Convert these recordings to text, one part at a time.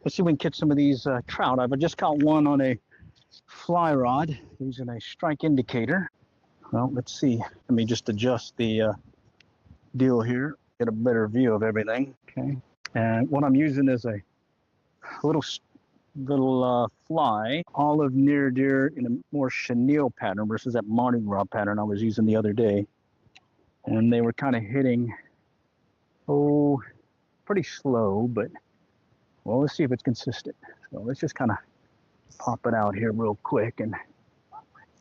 Let's see if we can catch some of these trout. I've just caught one on a fly rod using a strike indicator. Well, let's see. Let me just adjust the deal here, get a better view of everything. Okay. And what I'm using is a little fly, olive near deer in a more chenille pattern versus that Mardi Gras pattern I was using the other day. And they were kind of hitting, pretty slow, but well, let's see if it's consistent. So let's just kind of pop it out here real quick, and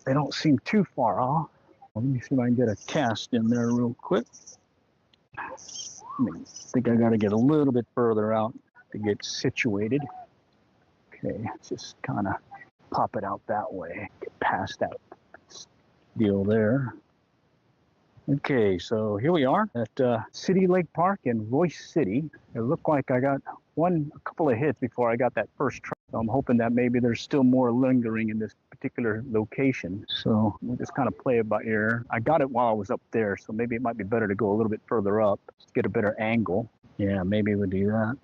they don't seem too far off. Let me see if I can get a cast in there real quick. I think I got to get a little bit further out to get situated. Okay, just kind of pop it out that way, get past that deal there. Okay, so here we are at City Lake Park in Royce City. It looked like I got a couple of hits before I got that first trout. So I'm hoping that maybe there's still more lingering in this particular location. So we'll just kind of play it by ear. I got it while I was up there, so maybe it might be better to go a little bit further up to get a better angle. Yeah, maybe we'll do that.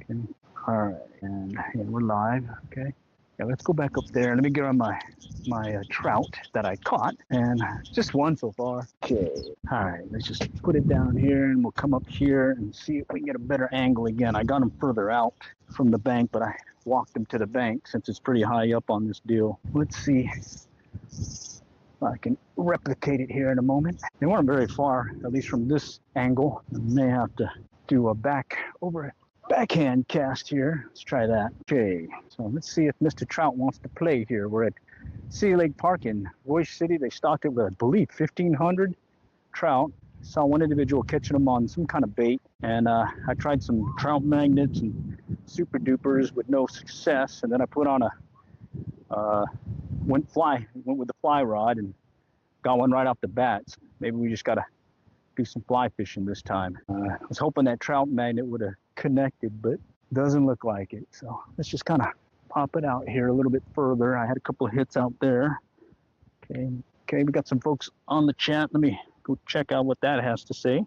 Okay. All right, and yeah, we're live. Okay. Yeah, let's go back up there. Let me get on my trout that I caught, and just one so far. Okay. All right, let's just put it down here, and we'll come up here and see if we can get a better angle again. I got him further out from the bank, but I walked him to the bank since it's pretty high up on this deal. Let's see if I can replicate it here in a moment. They weren't very far, at least from this angle. I may have to do a backhand cast here. Let's try that. Okay, so let's see if Mr. Trout wants to play here. We're at City Lake Park in Royce City. They stocked it with, I believe, 1,500 trout. Saw one individual catching them on some kind of bait, and I tried some trout magnets and super dupers with no success, and then I put on went with the fly rod and got one right off the bat. So maybe we just got to do some fly fishing this time. I was hoping that trout magnet would have connected, but doesn't look like it. So let's just kind of pop it out here a little bit further. I had a couple of hits out there. Okay, we got some folks on the chat. Let me go check out what that has to say.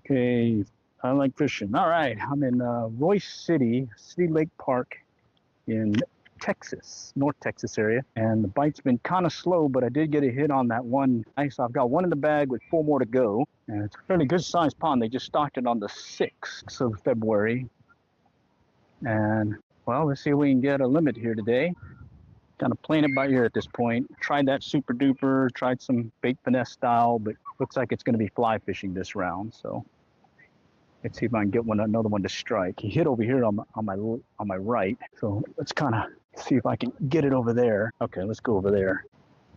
Okay, I like fishing. All right, I'm in Royce City, City Lake Park in Texas, North Texas area, and the bite's been kind of slow, but I did get a hit on that one. So I've got one in the bag with 4 more to go, and it's a fairly good sized pond. They just stocked it on the 6th of February, and well, let's see if we can get a limit here today. Kind of playing it by ear at this point. Tried that super duper, tried some bait finesse style, but looks like it's going to be fly fishing this round. So let's see if I can get another one to strike. He hit over here on my right, so let's kind of see if I can get it over there. Okay, let's go over there.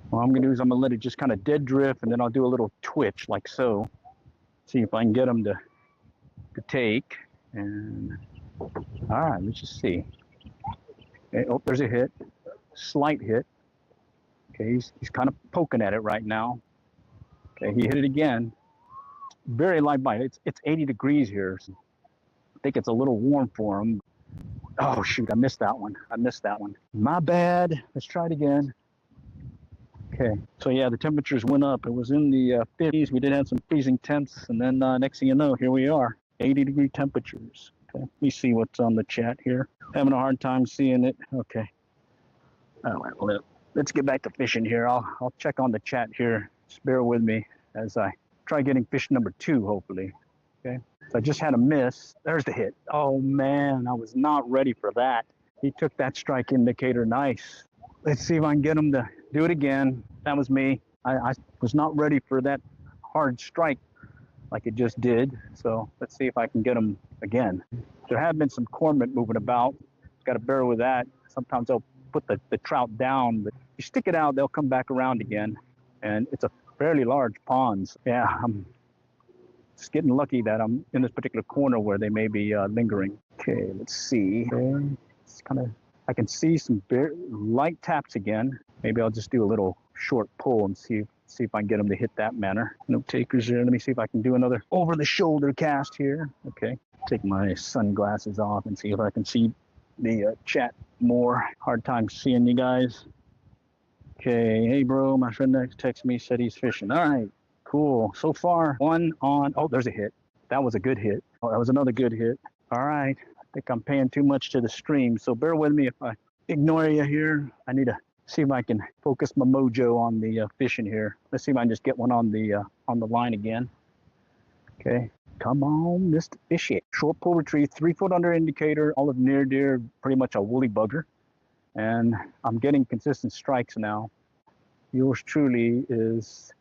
What I'm going to do is I'm going to let it just kind of dead drift, and then I'll do a little twitch like so. See if I can get him to take. And all right, let's just see. Okay, oh, there's a hit. Slight hit. Okay, he's kind of poking at it right now. Okay, he hit it again. Very light bite. It's 80 degrees here. So I think it's a little warm for him. Oh shoot, I missed that one. My bad. Let's try it again. Okay, so yeah, the temperatures went up. It was in the 50s. We did have some freezing temps, and then next thing you know, here we are, 80-degree temperatures. Okay, let me see what's on the chat here. Having a hard time seeing it. Okay. All right, well, let's get back to fishing here. I'll check on the chat here. Just bear with me as I try getting fish number 2, hopefully. Okay, so I just had a miss. There's the hit. Oh man, I was not ready for that. He took that strike indicator nice. Let's see if I can get him to do it again. That was me. I was not ready for that hard strike like it just did. So let's see if I can get him again. There have been some cormorant moving about. Got to bear with that. Sometimes they'll put the trout down, but you stick it out, they'll come back around again. And it's a fairly large pond. So yeah, I'm just getting lucky that I'm in this particular corner where they may be lingering. Okay, let's see. It's kind of, I can see some light taps again. Maybe I'll just do a little short pull and see if I can get them to hit that manner. No takers there. Let me see if I can do another over-the-shoulder cast here. Okay, take my sunglasses off and see if I can see the chat more. Hard time seeing you guys. Okay, hey bro, my friend next texted me, said he's fishing. All right, cool. So far, one on, oh, there's a hit. That was a good hit. Oh, that was another good hit. All right, think I'm paying too much to the stream, so bear with me if I ignore you here. I need to see if I can focus my mojo on the fishing here. Let's see if I can just get one on the line again. Okay, come on, Mr. Fishy. Short pull retrieve, 3 foot under indicator, olive near deer, pretty much a woolly bugger. And I'm getting consistent strikes now. Yours truly is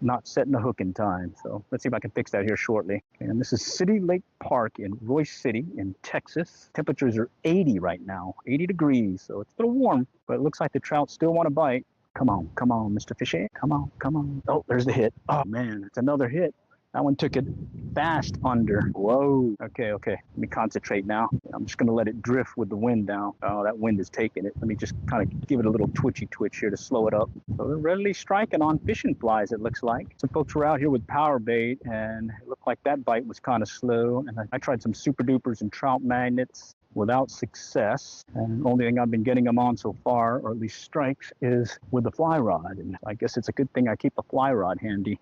not setting the hook in time. So let's see if I can fix that here shortly. And this is City Lake Park in Royce City in Texas. Temperatures are 80 right now, 80 degrees. So it's a little warm, but it looks like the trout still want to bite. Come on, Mr. Fishy. Come on. Oh, there's the hit. Oh man, it's another hit. That one took it fast under. Whoa. Okay. Let me concentrate now. I'm just going to let it drift with the wind now. Oh, that wind is taking it. Let me just kind of give it a little twitchy twitch here to slow it up. So they're readily striking on fishing flies, it looks like. Some folks were out here with power bait, and it looked like that bite was kind of slow. And I tried some super dupers and trout magnets without success. And the only thing I've been getting them on so far, or at least strikes, is with the fly rod. And I guess it's a good thing I keep a fly rod handy.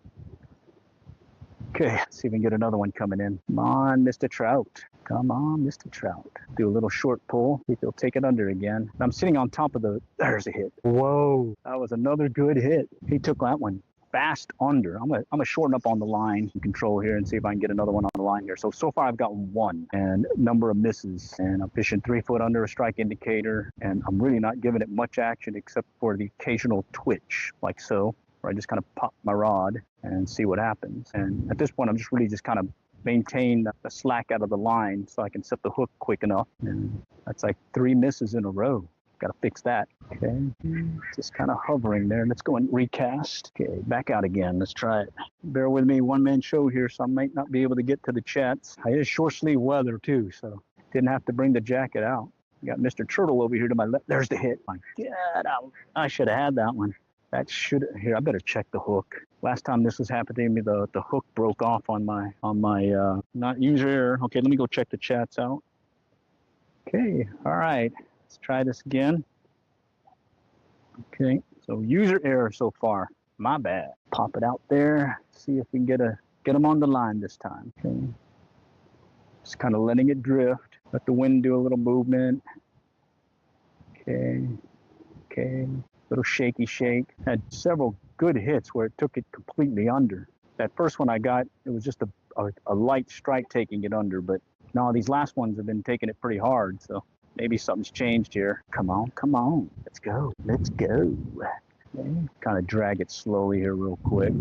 Okay, let's see if we can get another one coming in. Come on, Mr. Trout. Come on, Mr. Trout. Do a little short pull. See if he'll take it under again. I'm sitting on top of there's a hit. Whoa, that was another good hit. He took that one fast under. I'm gonna shorten up on the line and control here and see if I can get another one on the line here. So far I've got one and number of misses, and I'm fishing 3 foot under a strike indicator, and I'm really not giving it much action except for the occasional twitch, like so, where I just kind of pop my rod and see what happens. And at this point, I'm just really just kind of maintain the slack out of the line so I can set the hook quick enough. And that's like 3 misses in a row. Got to fix that. Okay, just kind of hovering there. Let's go and recast. Okay, back out again. Let's try it. Bear with me, one-man show here, so I might not be able to get to the chats. It is short sleeve weather too, so didn't have to bring the jacket out. Got Mr. Turtle over here to my left. There's the hit. My God, I should have had that one. That should, here, I better check the hook. Last time this was happening to me, the hook broke off on my not user error. Okay, let me go check the chats out. Okay, all right, let's try this again. Okay, so user error so far, my bad. Pop it out there, see if we can get them on the line this time. Okay, just kind of letting it drift, let the wind do a little movement. Okay. Little shaky shake. Had several good hits where it took it completely under. That first one I got, it was just a light strike taking it under, but no, these last ones have been taking it pretty hard, so maybe something's changed here. Come on. Let's go. Okay. Kind of drag it slowly here real quick.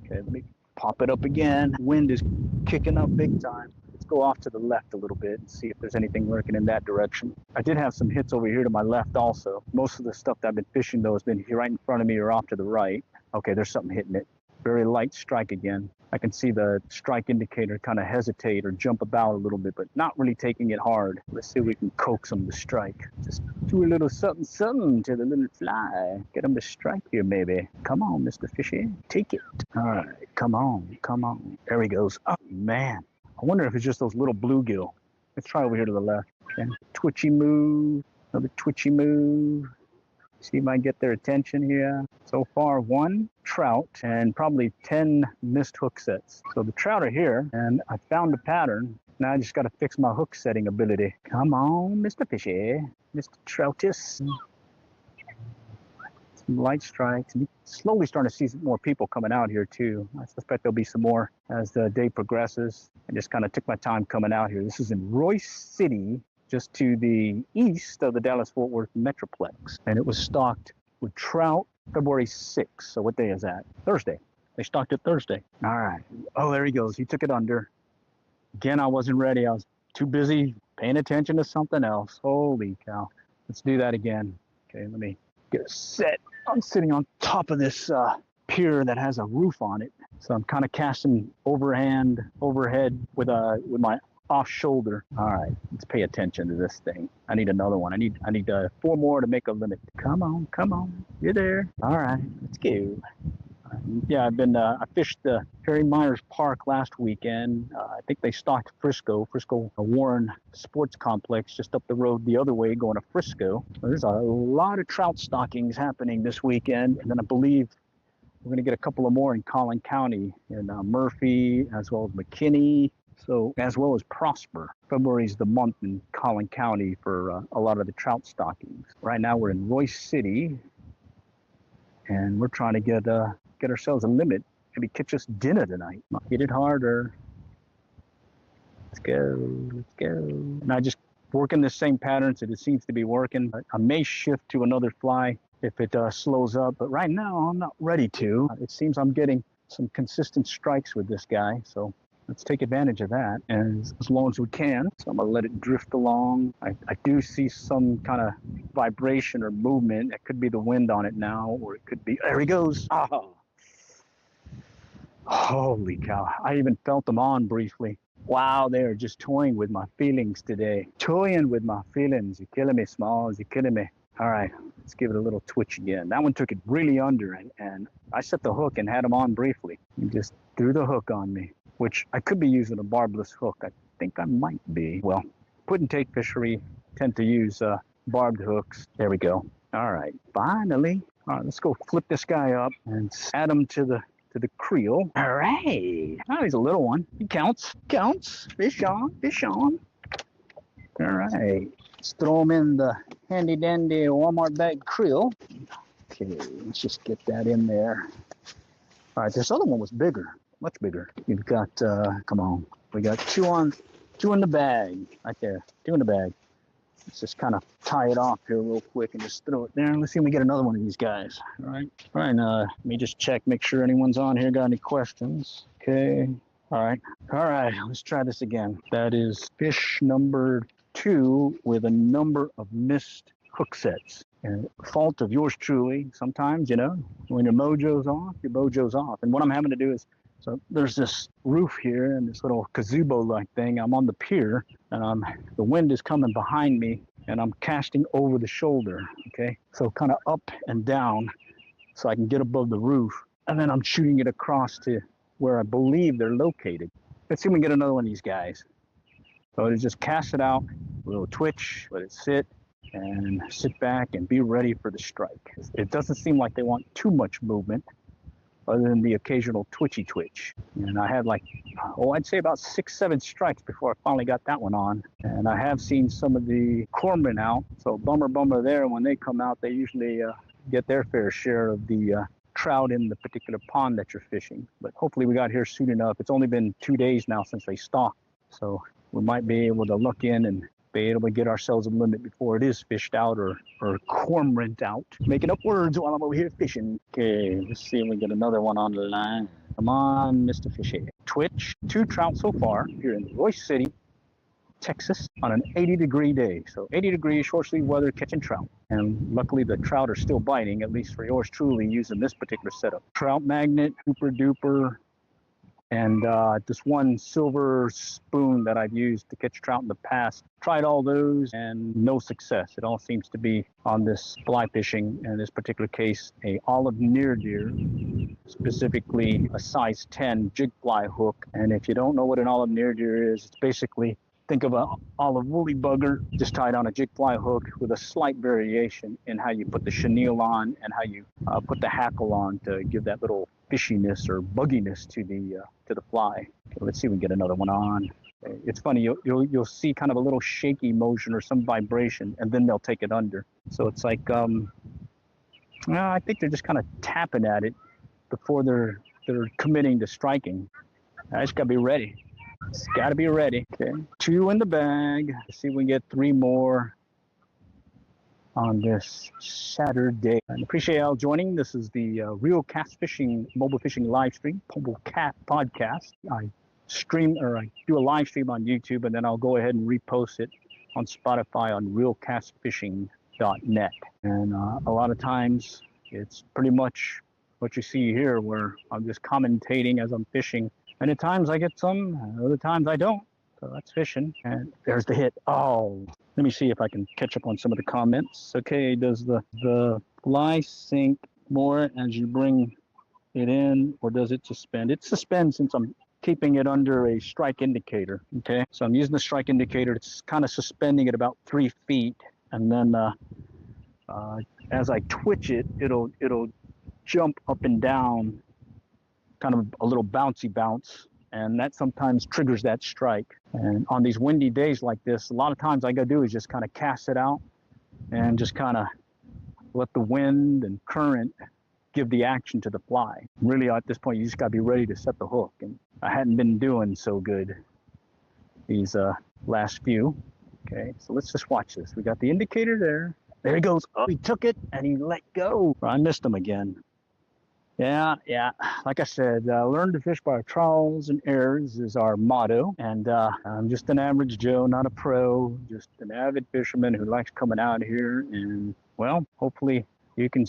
Okay, let me pop it up again. Wind is kicking up big time. Let's go off to the left a little bit and see if there's anything lurking in that direction. I did have some hits over here to my left also. Most of the stuff that I've been fishing, though, has been here right in front of me or off to the right. Okay, there's something hitting it. Very light strike again. I can see the strike indicator kind of hesitate or jump about a little bit, but not really taking it hard. Let's see if we can coax them to strike. Just do a little something to the little fly. Get them to strike here, maybe. Come on, Mr. Fishy. Take it. All right, come on. There he goes. Oh, man. I wonder if it's just those little bluegill. Let's try over here to the left. Okay. Twitchy move. Another twitchy move. See if I can get their attention here. So far, 1 trout and probably 10 missed hook sets. So the trout are here, and I found a pattern. Now I just got to fix my hook setting ability. Come on, Mr. Fishy. Mr. Troutus. Some light strikes. Slowly starting to see some more people coming out here too. I suspect there'll be some more as the day progresses. I just kind of took my time coming out here. This is in Royce City, just to the east of the Dallas-Fort Worth Metroplex. And it was stocked with trout February 6th. So what day is that? Thursday. They stocked it Thursday. All right. Oh, there he goes. He took it under. Again, I wasn't ready. I was too busy paying attention to something else. Holy cow. Let's do that again. Okay, let me get a set. I'm sitting on top of this pier that has a roof on it. So I'm kind of casting overhead with my off shoulder. All right, let's pay attention to this thing. I need another one. I need 4 more to make a limit. Come on, you're there. All right, let's go. Yeah, I fished the Harry Myers Park last weekend. I think they stocked Frisco Warren Sports Complex just up the road the other way going to Frisco. There's a lot of trout stockings happening this weekend, and then I believe we're going to get a couple of more in Collin County, in Murphy, as well as McKinney. So, as well as prosper. February is the month in Collin County for a lot of the trout stockings. Right now we're in Royce City, and we're trying to get ourselves a limit. Maybe catch us dinner tonight. Hit it harder. Let's go. And I just working the same patterns that it seems to be working. I may shift to another fly if it slows up, but right now I'm not ready to. It seems I'm getting some consistent strikes with this guy, so let's take advantage of that, and as long as we can. So I'm gonna let it drift along. I do see some kind of vibration or movement. It could be the wind on it now, or it could be, there he goes. Oh, holy cow. I even felt them on briefly. Wow, they are just toying with my feelings today. Toying with my feelings. You're killing me, Smalls. You're killing me. All right, let's give it a little twitch again. That one took it really under, and I set the hook and had him on briefly. He just threw the hook on me, which I could be using a barbless hook. I think I might be. Well, put and take fishery tend to use barbed hooks. There we go. All right, finally. All right, let's go flip this guy up and add him to the creel. All right. Oh, he's a little one. He counts. Fish on. All right. Let's throw him in the handy dandy Walmart bag creel. Okay, let's just get that in there. All right, this other one was bigger, much bigger. You've got, come on. We got two in the bag, right there. Two in the bag. Let's just kind of tie it off here real quick and just throw it there. Let's see if we get another one of these guys. All right. Let me just check, make sure anyone's on here. Got any questions? Okay. All right. Let's try this again. That is fish number 2 with a number of missed hook sets. And fault of yours truly. Sometimes, when your mojo's off, your mojo's off. And what I'm having to do is, so there's this roof here and this little gazebo-like thing. I'm on the pier, and the wind is coming behind me, and I'm casting over the shoulder, okay? So kind of up and down so I can get above the roof. And then I'm shooting it across to where I believe they're located. Let's see if we can get another one of these guys. So to just cast it out, a little twitch, let it sit, and sit back and be ready for the strike. It doesn't seem like they want too much movement, other than the occasional twitchy twitch. And I had I'd say about 6-7 strikes before I finally got that one on. And I have seen some of the cormorant out, so bummer there. When they come out, they usually get their fair share of the trout in the particular pond that you're fishing. But hopefully we got here soon enough. It's only been 2 days now since they stopped, so we might be able to look in and be able to get ourselves a limit before it is fished out or cormorant out. Making up words while I'm over here fishing. Okay, let's see if we get another one on the line. Come on, Mr. Fishy. Twitch, 2 trout so far here in Royce City, Texas, on an 80-degree day. So 80 degrees, short sleeve weather, catching trout. And luckily the trout are still biting, at least for yours truly, using this particular setup. Trout magnet, super duper, and this one silver spoon that I've used to catch trout in the past. Tried all those and no success. It all seems to be on this fly fishing, in this particular case, a olive near deer, specifically a size 10 jig fly hook. And if you don't know what an olive near deer is, it's basically, think of an olive woolly bugger just tied on a jig fly hook with a slight variation in how you put the chenille on and how you put the hackle on to give that little fishiness or bugginess to the fly. Okay, let's see if we can get another one on. It's funny, you'll see kind of a little shaky motion or some vibration, and then they'll take it under. So it's like, I think they're just kind of tapping at it before they're committing to striking. I just gotta be ready. It's gotta be ready. Okay, 2 in the bag. Let's see if we can get 3 more on this Saturday. I appreciate y'all joining. This is the Real Cast Fishing Mobile Fishing live stream, Mobile Cat podcast. I do a live stream on YouTube, and then I'll go ahead and repost it on Spotify on realcastfishing.net. And a lot of times it's pretty much what you see here, where I'm just commentating as I'm fishing. And at times I get some, other times I don't. So that's fishing. And there's the hit. Oh, let me see if I can catch up on some of the comments. Okay, does the fly sink more as you bring it in, or does it suspend? It suspends since I'm keeping it under a strike indicator. Okay, so I'm using the strike indicator. It's kind of suspending at about 3 feet, and then as I twitch it, it'll jump up and down, kind of a little bouncy bounce. and that sometimes triggers that strike. And on these windy days like this, a lot of times I gotta do is just kind of cast it out and just kind of let the wind and current give the action to the fly. Really, at this point, you just gotta be ready to set the hook. And I hadn't been doing so good these last few. Okay, so let's just watch this. We got the indicator there. There he goes. Oh, he took it and he let go. I missed him again. Yeah. Like I said, learn to fish by trials and errors is our motto. And I'm just an average Joe, not a pro, just an avid fisherman who likes coming out here. And well, hopefully you can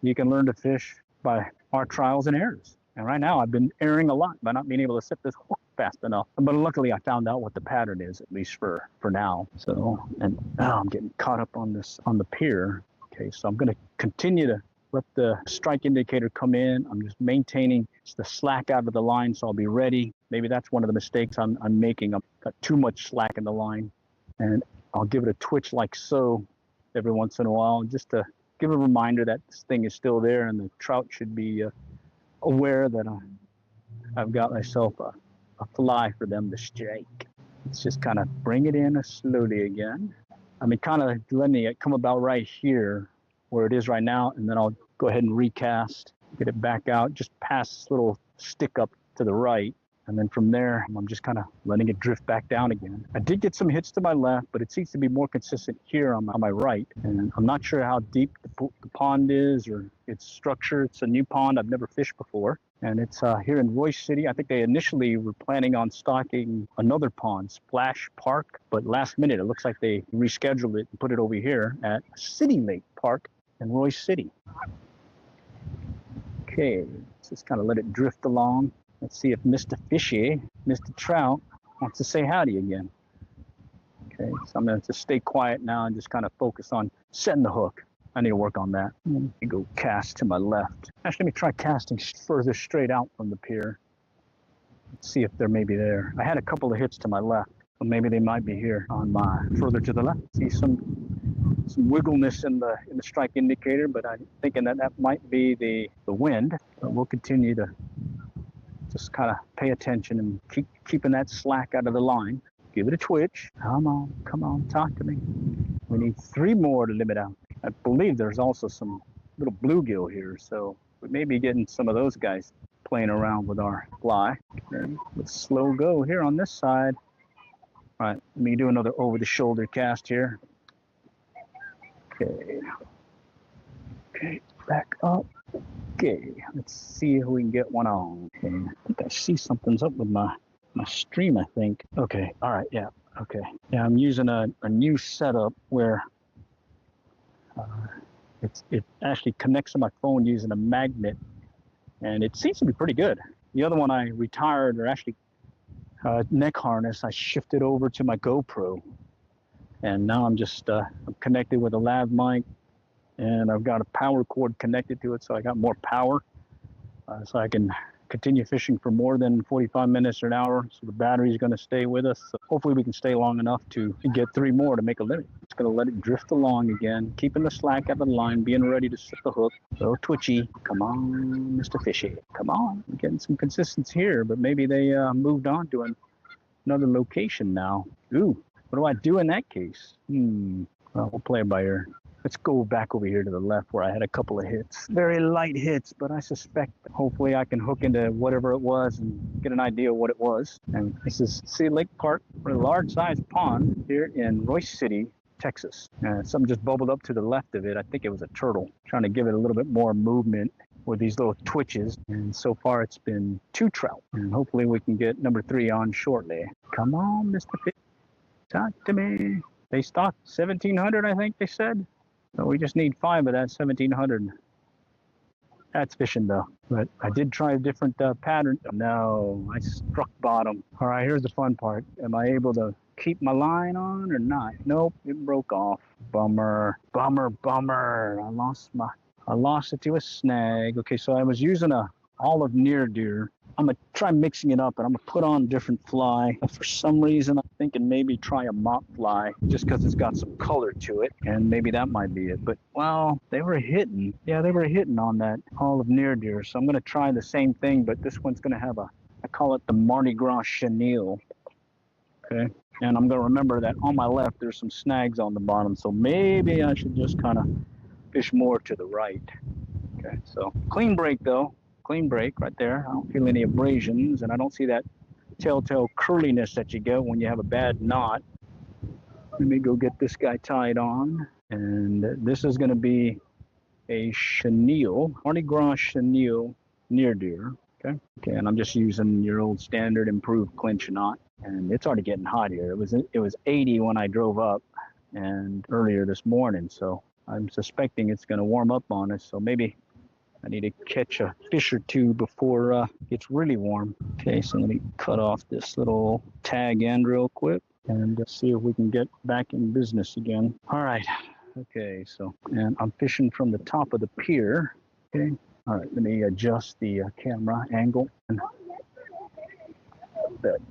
learn to fish by our trials and errors. And right now I've been erring a lot by not being able to set this hook fast enough. But luckily I found out what the pattern is, at least for now. So, and now I'm getting caught up on the pier. Okay, so I'm going to continue to let the strike indicator come in. I'm just maintaining the slack out of the line, so I'll be ready. Maybe that's one of the mistakes I'm making. I've got too much slack in the line, and I'll give it a twitch like so every once in a while, just to give a reminder that this thing is still there, and the trout should be aware that I've got myself a fly for them to strike. Let's just kind of bring it in slowly again. I mean, kind of letting it come about right here where it is right now, and then I'll go ahead and recast, get it back out, just past this little stick up to the right. And then from there, I'm just kind of letting it drift back down again. I did get some hits to my left, but it seems to be more consistent here on my right. And I'm not sure how deep the pond is or its structure. It's a new pond I've never fished before. And it's here in Royce City. I think they initially were planning on stocking another pond, Splash Park. But last minute, it looks like they rescheduled it and put it over here at City Lake Park in Royce City. Okay, let's just kind of let it drift along. Let's see if Mr. Fishy, Mr. Trout, wants to say howdy again. Okay, so I'm going to just stay quiet now and just kind of focus on setting the hook. I need to work on that. Let me go cast to my left. Actually, let me try casting further straight out from the pier. Let's see if they're maybe there. I had a couple of hits to my left, so maybe they might be here on my further to the left. See some wiggleness in the strike indicator, but I'm thinking that might be the wind. But we'll continue to just kind of pay attention and keeping that slack out of the line. Give it a twitch. Come on, talk to me. We need 3 more to limit out. I believe there's also some little bluegill here, so we may be getting some of those guys playing around with our fly. Okay, let's slow go here on this side. All right, let me do another over-the-shoulder cast here. Okay, back up. Okay, let's see if we can get one on. Okay, I think I see something's up with my stream, I think. Okay, all right, yeah, okay. Yeah, I'm using a new setup where it actually connects to my phone using a magnet, and it seems to be pretty good. The other one I retired, or actually neck harness, I shifted over to my GoPro, and now I'm just I'm connected with a lav mic, and I've got a power cord connected to it, so I got more power, so I can continue fishing for more than 45 minutes or an hour. So the battery's going to stay with us. So hopefully we can stay long enough to get 3 more to make a limit. Just going to let it drift along again, keeping the slack out of the line, being ready to set the hook. So twitchy. Come on, Mr. Fishy. Come on. We're getting some consistency here, but maybe they moved on to another location now. Ooh, what do I do in that case? Well, we'll play it by ear. Let's go back over here to the left where I had a couple of hits. Very light hits, but I suspect hopefully I can hook into whatever it was and get an idea of what it was. And this is Sea Lake Park, a large-sized pond here in Royce City, Texas. Something just bubbled up to the left of it. I think it was a turtle. Trying to give it a little bit more movement with these little twitches. And so far it's been 2 trout. And hopefully we can get number 3 on shortly. Come on, Mr. Fish. Talk to me. They stocked 1,700, I think they said. So we just need 5 of that 1,700. That's fishing though. But I did try a different pattern. No, I struck bottom. All right, here's the fun part. Am I able to keep my line on or not? Nope, it broke off. Bummer. I lost it to a snag. Okay, so I was using a olive near deer. I'm going to try mixing it up, and I'm going to put on different fly. For some reason, I'm thinking maybe try a mop fly just because it's got some color to it, and maybe that might be it. But, well, they were hitting. Yeah, they were hitting on that olive near deer, so I'm going to try the same thing, but this one's going to have a call it the Mardi Gras chenille. Okay. And I'm going to remember that on my left, there's some snags on the bottom. So maybe I should just kind of fish more to the right. Okay. So clean break though. Clean break right there. I don't feel any abrasions, and I don't see that telltale curliness that you get when you have a bad knot. Let me go get this guy tied on. And this is going to be a chenille, Mardi Gras chenille near deer. Okay. Okay. And I'm just using your old standard improved clinch knot. And it's already getting hot here. It was 80 when I drove up and earlier this morning. So I'm suspecting it's going to warm up on us. So maybe I need to catch a fish or two before it gets really warm. Okay, so let me cut off this little tag end real quick and see if we can get back in business again. All right. Okay, so, and I'm fishing from the top of the pier. Okay. All right, let me adjust the camera angle and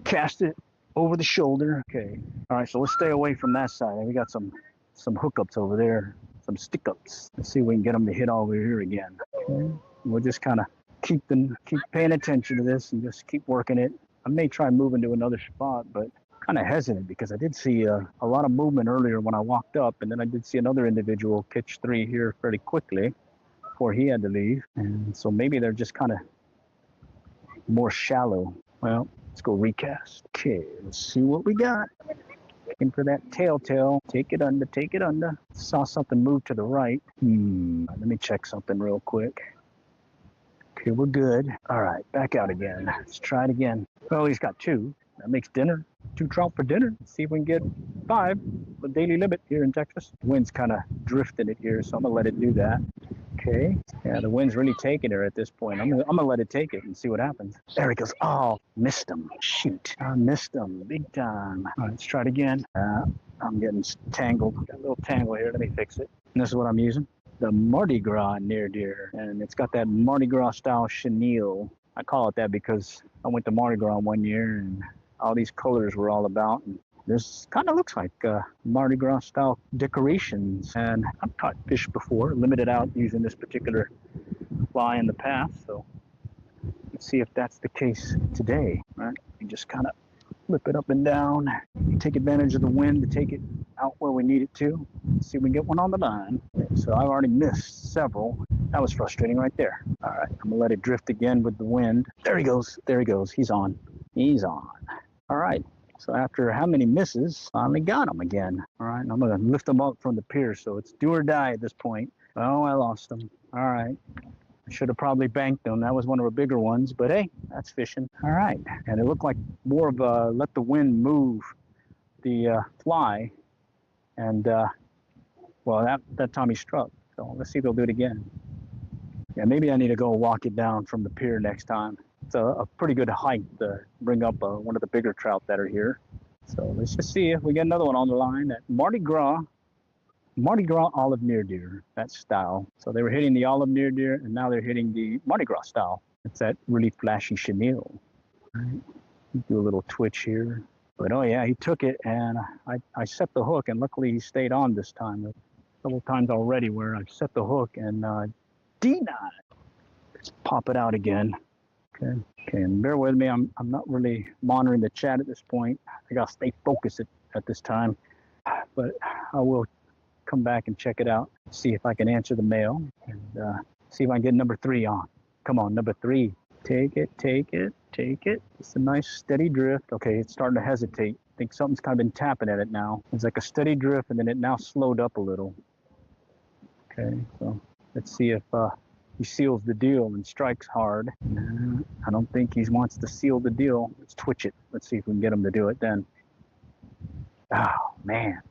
cast it over the shoulder. Okay. All right, so let's stay away from that side. We got some hookups over there. Some stick-ups. Let's see if we can get them to hit over here again. Okay. We'll just kind of keep paying attention to this and just keep working it. I may try moving to another spot, but kind of hesitant because I did see a lot of movement earlier when I walked up, and then I did see another individual catch 3 here fairly quickly before he had to leave. And so maybe they're just kind of more shallow. Well, let's go recast. Okay, let's see what we got. Looking for that telltale. Take it under, take it under. Saw something move to the right. Let me check something real quick. Okay, we're good. All right, back out again. Let's try it again. Well, he's got 2. That makes dinner. 2 trout for dinner. Let's see if we can get 5. The daily limit here in Texas. The wind's kind of drifting it here, so I'm going to let it do that. Okay. Yeah, the wind's really taking her at this point. I'm gonna let it take it and see what happens. There he goes. Oh, missed him. Shoot. I missed him big time. All right, let's try it again. I'm getting tangled. Got a little tangle here. Let me fix it. And this is what I'm using. The Mardi Gras near deer. And it's got that Mardi Gras style chenille. I call it that because I went to Mardi Gras one year and all these colors were all about. And this kind of looks like Mardi Gras style decorations, and I've caught fish before, limited out using this particular fly in the past, so let's see if that's the case today. All right, you just kind of flip it up and down, take advantage of the wind to take it out where we need it to. Let's see if we can get one on the line. Okay, so I've already missed several. That was frustrating right there. All right, I'm gonna let it drift again with the wind. There he goes, there he goes, he's on. He's on. All right. So after how many misses, finally got him again. All right, and I'm going to lift him up from the pier, so it's do or die at this point. Oh, I lost him. All right. I should have probably banked him. That was one of the bigger ones, but hey, that's fishing. All right, and it looked like more of a let the wind move the fly, and, well, that time he struck. So let's see if he'll do it again. Yeah, maybe I need to go walk it down from the pier next time. It's a pretty good hike to bring up one of the bigger trout that are here. So let's just see if we get another one on the line. That Mardi Gras olive near deer, that style. So they were hitting the olive near deer, and now they're hitting the Mardi Gras style. It's that really flashy chenille. Right. Do a little twitch here. But oh yeah, he took it, and I set the hook, and luckily he stayed on this time. A couple times already where I set the hook and denied. Let's pop it out again. Okay, and bear with me. I'm not really monitoring the chat at this point. I gotta stay focused at this time, but I will come back and check it out. See if I can answer the mail and see if I can get number 3 on. Come on, number 3. Take it, take it, take it. It's a nice steady drift. Okay, it's starting to hesitate. I think something's kind of been tapping at it now. It's like a steady drift, and then it now slowed up a little. Okay, so let's see if he seals the deal and strikes hard. I don't think he wants to seal the deal. Let's twitch it. Let's see if we can get him to do it then. Oh, man.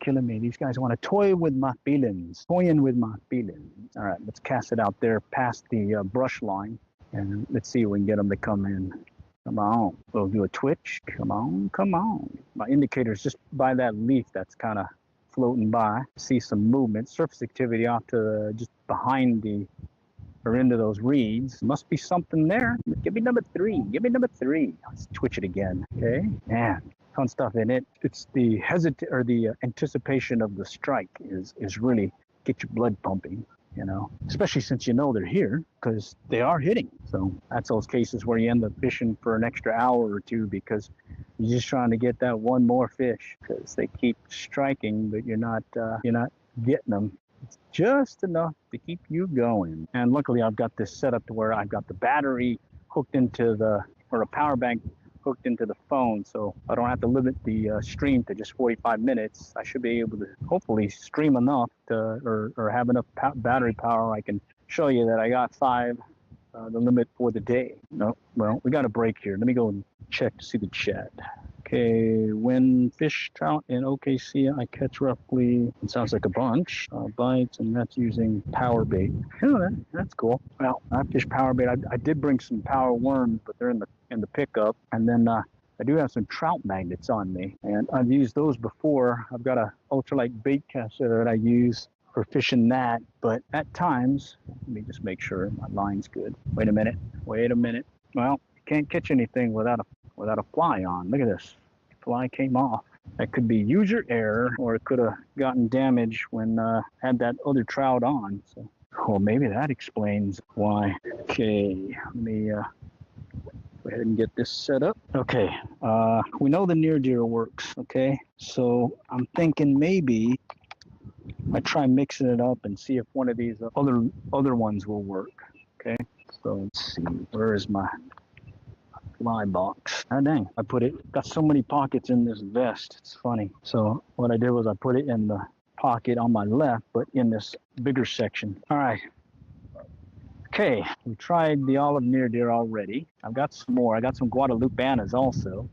Killing me. These guys want to toy with my feelings. Toying with my feelings. All right, let's cast it out there past the brush line. And let's see if we can get them to come in. Come on. We'll do a twitch. Come on, come on. My indicator's just by that leaf that's kind of floating by. See some movement, surface activity off to just behind the, or into those reeds. Must be something there. Give me number 3. Give me number 3. Let's twitch it again. Okay. Man, fun stuff in it. It's the the anticipation of the strike is really get your blood pumping. you know, especially since you know they're here because they are hitting. So that's those cases where you end up fishing for an extra hour or two because you're just trying to get that one more fish because they keep striking, but you're not getting them. It's just enough to keep you going. And luckily I've got this set up to where I've got the battery hooked into or a power bank hooked into the phone, so I don't have to limit the stream to just 45 minutes. I should be able to hopefully stream enough or have enough battery power. I can show you that I got 5, the limit for the day. No, well, we got a break here. Let me go and check to see the chat. Okay, when fish, trout, in OKC, I catch roughly, it sounds like a bunch, bites, and that's using power bait. Oh, that's cool. Well, I fish power bait. I did bring some power worms, but they're in the pickup. And then I do have some trout magnets on me, and I've used those before. I've got a ultralight bait caster that I use for fishing that, but at times, let me just make sure my line's good. Wait a minute. Well, you can't catch anything without a fly on. Look at this. Fly came off. That could be user error, or it could have gotten damaged when had that other trout on. So, well, maybe that explains why. Okay, let me go ahead and get this set up. Okay, we know the near deer works. Okay, so I'm thinking maybe I try mixing it up and see if one of these other ones will work. Okay, so let's see. Where is my fly box? Oh dang, got so many pockets in this vest. It's funny. So what I did was I put it in the pocket on my left, but in this bigger section. All right. Okay, we tried the olive near deer already. I've got some more. I got some Guadalupanas also.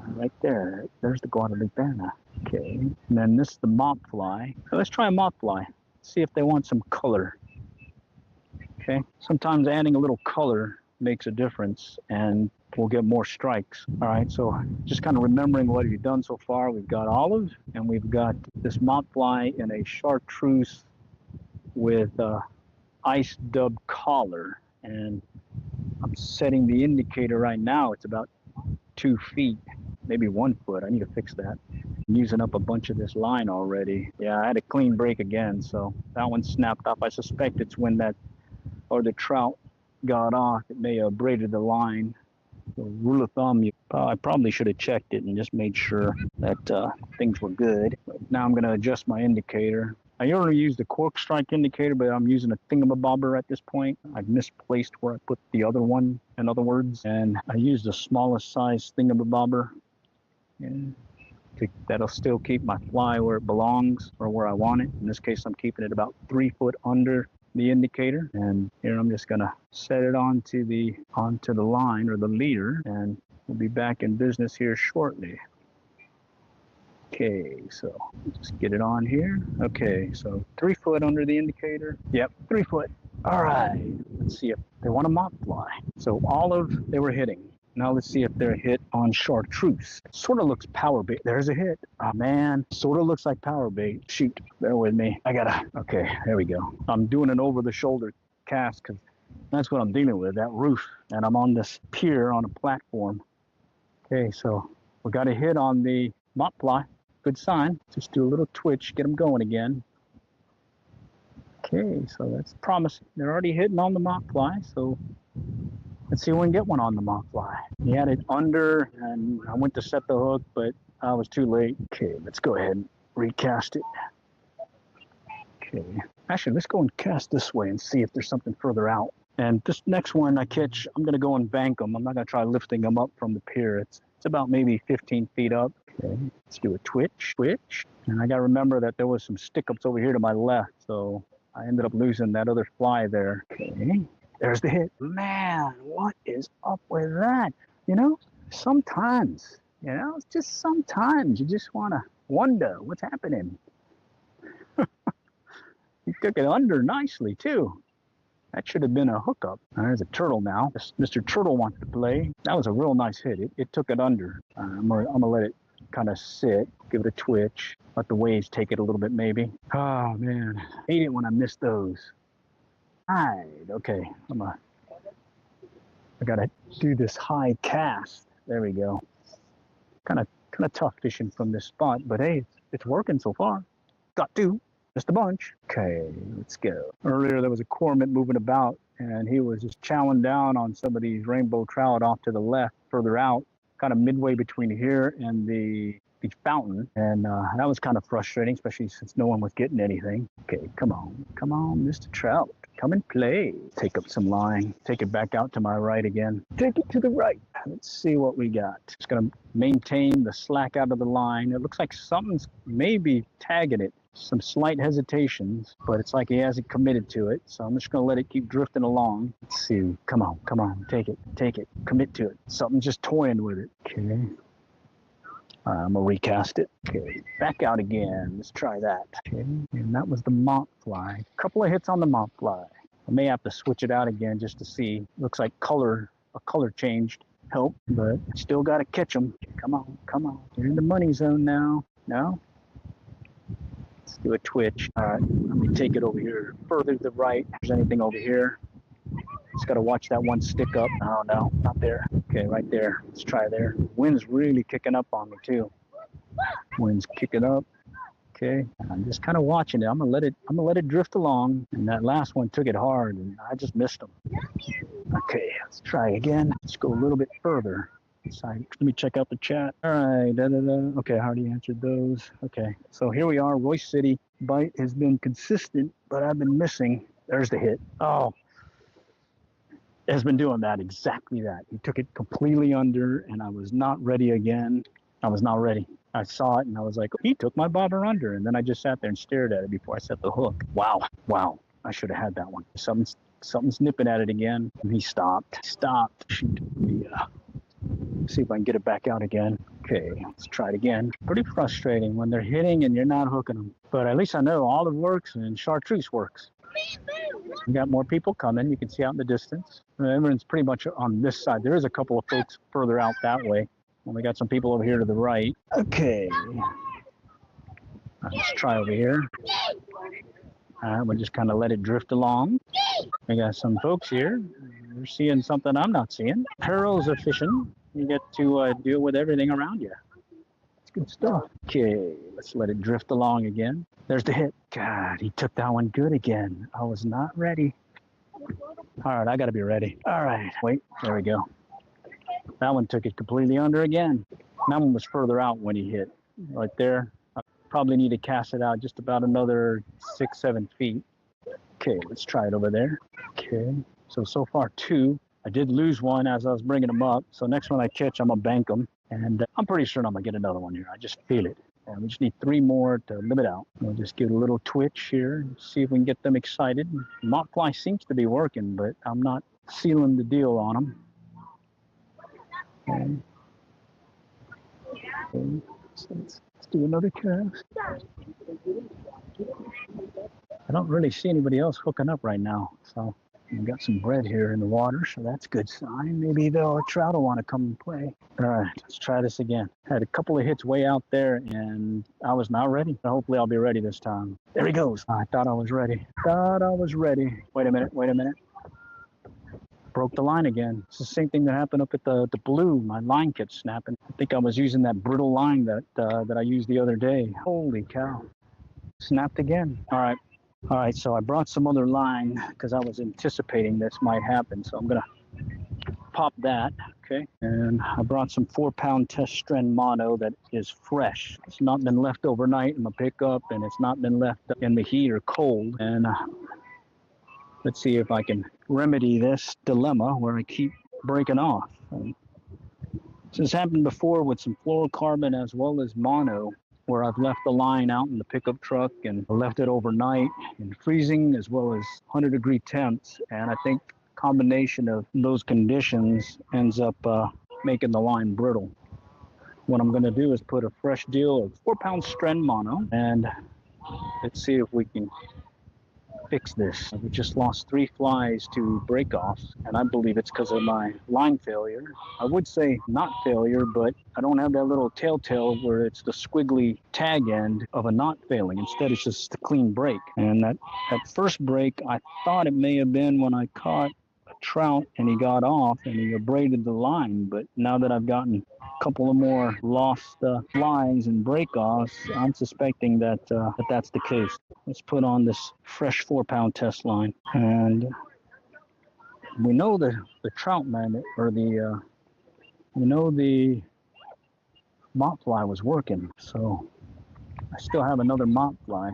Right there. There's the Guadalupana. Okay, and then this is the mop fly. So let's try a mop fly. See if they want some color. Okay, sometimes adding a little color makes a difference and we'll get more strikes. All right, so just kind of remembering what we've done so far. We've got olive and we've got this mop fly in a chartreuse with ice dub collar, and I'm setting the indicator right now. It's about 2 feet, maybe 1 foot. I need to fix that. I'm using up a bunch of this line already. Yeah, I had a clean break again, so that one snapped off. I suspect it's when the trout got off. It may have braided the line. So rule of thumb, I probably should have checked it and just made sure that things were good. But now I'm going to adjust my indicator. I already used the cork strike indicator, but I'm using a thingamabobber at this point. I've misplaced where I put the other one, in other words, and I used the smallest size thingamabobber. And that'll still keep my fly where it belongs or where I want it. In this case, I'm keeping it about 3 foot under the indicator, and here I'm just gonna set it onto the line or the leader, and we'll be back in business here shortly. Okay, so just get it on here. Okay, so 3 foot under the indicator. Yep, 3 foot. All right, let's see if they want a mop fly. So olive, they were hitting. Now let's see if they're hit on chartreuse. Sort of looks power bait. There's a hit. Oh man, sort of looks like power bait. Shoot, bear with me. Okay, there we go. I'm doing an over the shoulder cast because that's what I'm dealing with, that roof. And I'm on this pier on a platform. Okay, so we got a hit on the mop fly. Good sign. Just do a little twitch, get them going again. Okay, so that's promising. They're already hitting on the mop fly, so let's see if we can get one on the mop fly. He had it under, and I went to set the hook, but I was too late. Okay, let's go ahead and recast it. Okay, actually, let's go and cast this way and see if there's something further out. And this next one I catch, I'm going to go and bank them. I'm not going to try lifting them up from the pier. It's about maybe 15 feet up. Okay, let's do a twitch. And I got to remember that there was some stick-ups over here to my left, so I ended up losing that other fly there. Okay, there's the hit. Man, what is up with that? You know, sometimes, it's just sometimes you just want to wonder what's happening. He took it under nicely, too. That should have been a hookup. There's a turtle now. Mr. Turtle wants to play. That was a real nice hit. It took it under. I'm gonna let it kind of sit, give it a twitch, let the waves take it a little bit maybe. Oh, man. Hate it when I miss those. All right, okay. I got to do this high cast. There we go. Kind of tough fishing from this spot, but hey, it's working so far. Got two. Just a bunch. Okay, let's go. Earlier there was a cormorant moving about, and he was just chowing down on some of these rainbow trout off to the left, further out, kind of midway between here and the fountain. And that was kind of frustrating, especially since no one was getting anything. Okay, come on, Mr. Trout. Come and play. Take up some line. Take it back out to my right again. Take it to the right. Let's see what we got. Just going to maintain the slack out of the line. It looks like something's maybe tagging it. Some slight hesitations, but it's like he hasn't committed to it. So I'm just going to let it keep drifting along. Let's see. Come on. Take it. Commit to it. Something's just toying with it. Okay. I'm going to recast it. Okay, back out again. Let's try that. Okay, and that was the mop fly. A couple of hits on the mop fly. I may have to switch it out again just to see. Looks like a color changed help, but still got to catch them. Come on. You're in the money zone now. No? Let's do a twitch. All right, let me take it over here further to the right. If there's anything over here. Just got to watch that one stick up. Oh, no, not there. Okay, right there. Let's try there. Wind's really kicking up on me, too. Wind's kicking up. Okay, I'm just kind of watching it. I'm gonna let it drift along. And that last one took it hard, and I just missed him. Okay, let's try again. Let's go a little bit further. Let me check out the chat. All right, Okay, I already answered those. Okay, so here we are. Royce City. Bite has been consistent, but I've been missing. There's the hit. Oh. Has been doing that, exactly that. He took it completely under, and I was not ready again. I was not ready. I saw it, and I was like, he took my bobber under, and then I just sat there and stared at it before I set the hook. Wow. I should have had that one. Something's nipping at it again, and he stopped. Shoot. See if I can get it back out again. Okay, let's try it again. Pretty frustrating when they're hitting and you're not hooking them. But at least I know olive works and chartreuse works. We got more people coming. You can see out in the distance. Everyone's pretty much on this side. There is a couple of folks further out that way. And we got some people over here to the right. Okay. Let's try over here. All right, we'll just kind of let it drift along. We got some folks here. They're seeing something I'm not seeing. Perils of fishing. You get to deal with everything around you. It's good stuff. Okay, let's let it drift along again. There's the hit. God, he took that one good again. I was not ready. All right, I got to be ready. All right, wait, there we go. That one took it completely under again. That one was further out when he hit. Right there. I probably need to cast it out just about another 6-7 feet. Okay, let's try it over there. Okay, so far 2. I did lose one as I was bringing them up. So next one I catch, I'm going to bank them. And I'm pretty sure I'm going to get another one here. I just feel it. And we just need 3 more to limit out. We'll just give it a little twitch here, see if we can get them excited. Mop fly seems to be working, but I'm not sealing the deal on them. Okay. So let's do another cast. I don't really see anybody else hooking up right now. So we've got some bread here in the water, so that's a good sign. Maybe the trout will want to come and play. All right, let's try this again. Had a couple of hits way out there, and I was not ready. Hopefully I'll be ready this time. There he goes. I thought I was ready. Wait a minute. Broke the line again. It's the same thing that happened up at the blue. My line kept snapping. I think I was using that brittle line that I used the other day. Holy cow. Snapped again. All right, so I brought some other line because I was anticipating this might happen. So I'm going to pop that, okay? And I brought some 4-pound test strand mono that is fresh. It's not been left overnight in my pickup, and it's not been left in the heat or cold. And let's see if I can remedy this dilemma where I keep breaking off. This has happened before with some fluorocarbon as well as mono, where I've left the line out in the pickup truck and left it overnight in freezing as well as 100-degree temps. And I think combination of those conditions ends up making the line brittle. What I'm going to do is put a fresh deal of 4-pound strand mono, and let's see if we can fix this. We just lost 3 flies to break-offs, and I believe it's because of my line failure. I would say not failure, but I don't have that little telltale where it's the squiggly tag end of a knot failing. Instead, it's just a clean break. And that first break, I thought it may have been when I caught a trout and he got off and he abraded the line. But now that I've gotten a couple of more lost flies and breakoffs, I'm suspecting that that's the case. Let's put on this fresh 4-pound test line, and we know the trout magnet, or the mop fly was working, so I still have another mop fly.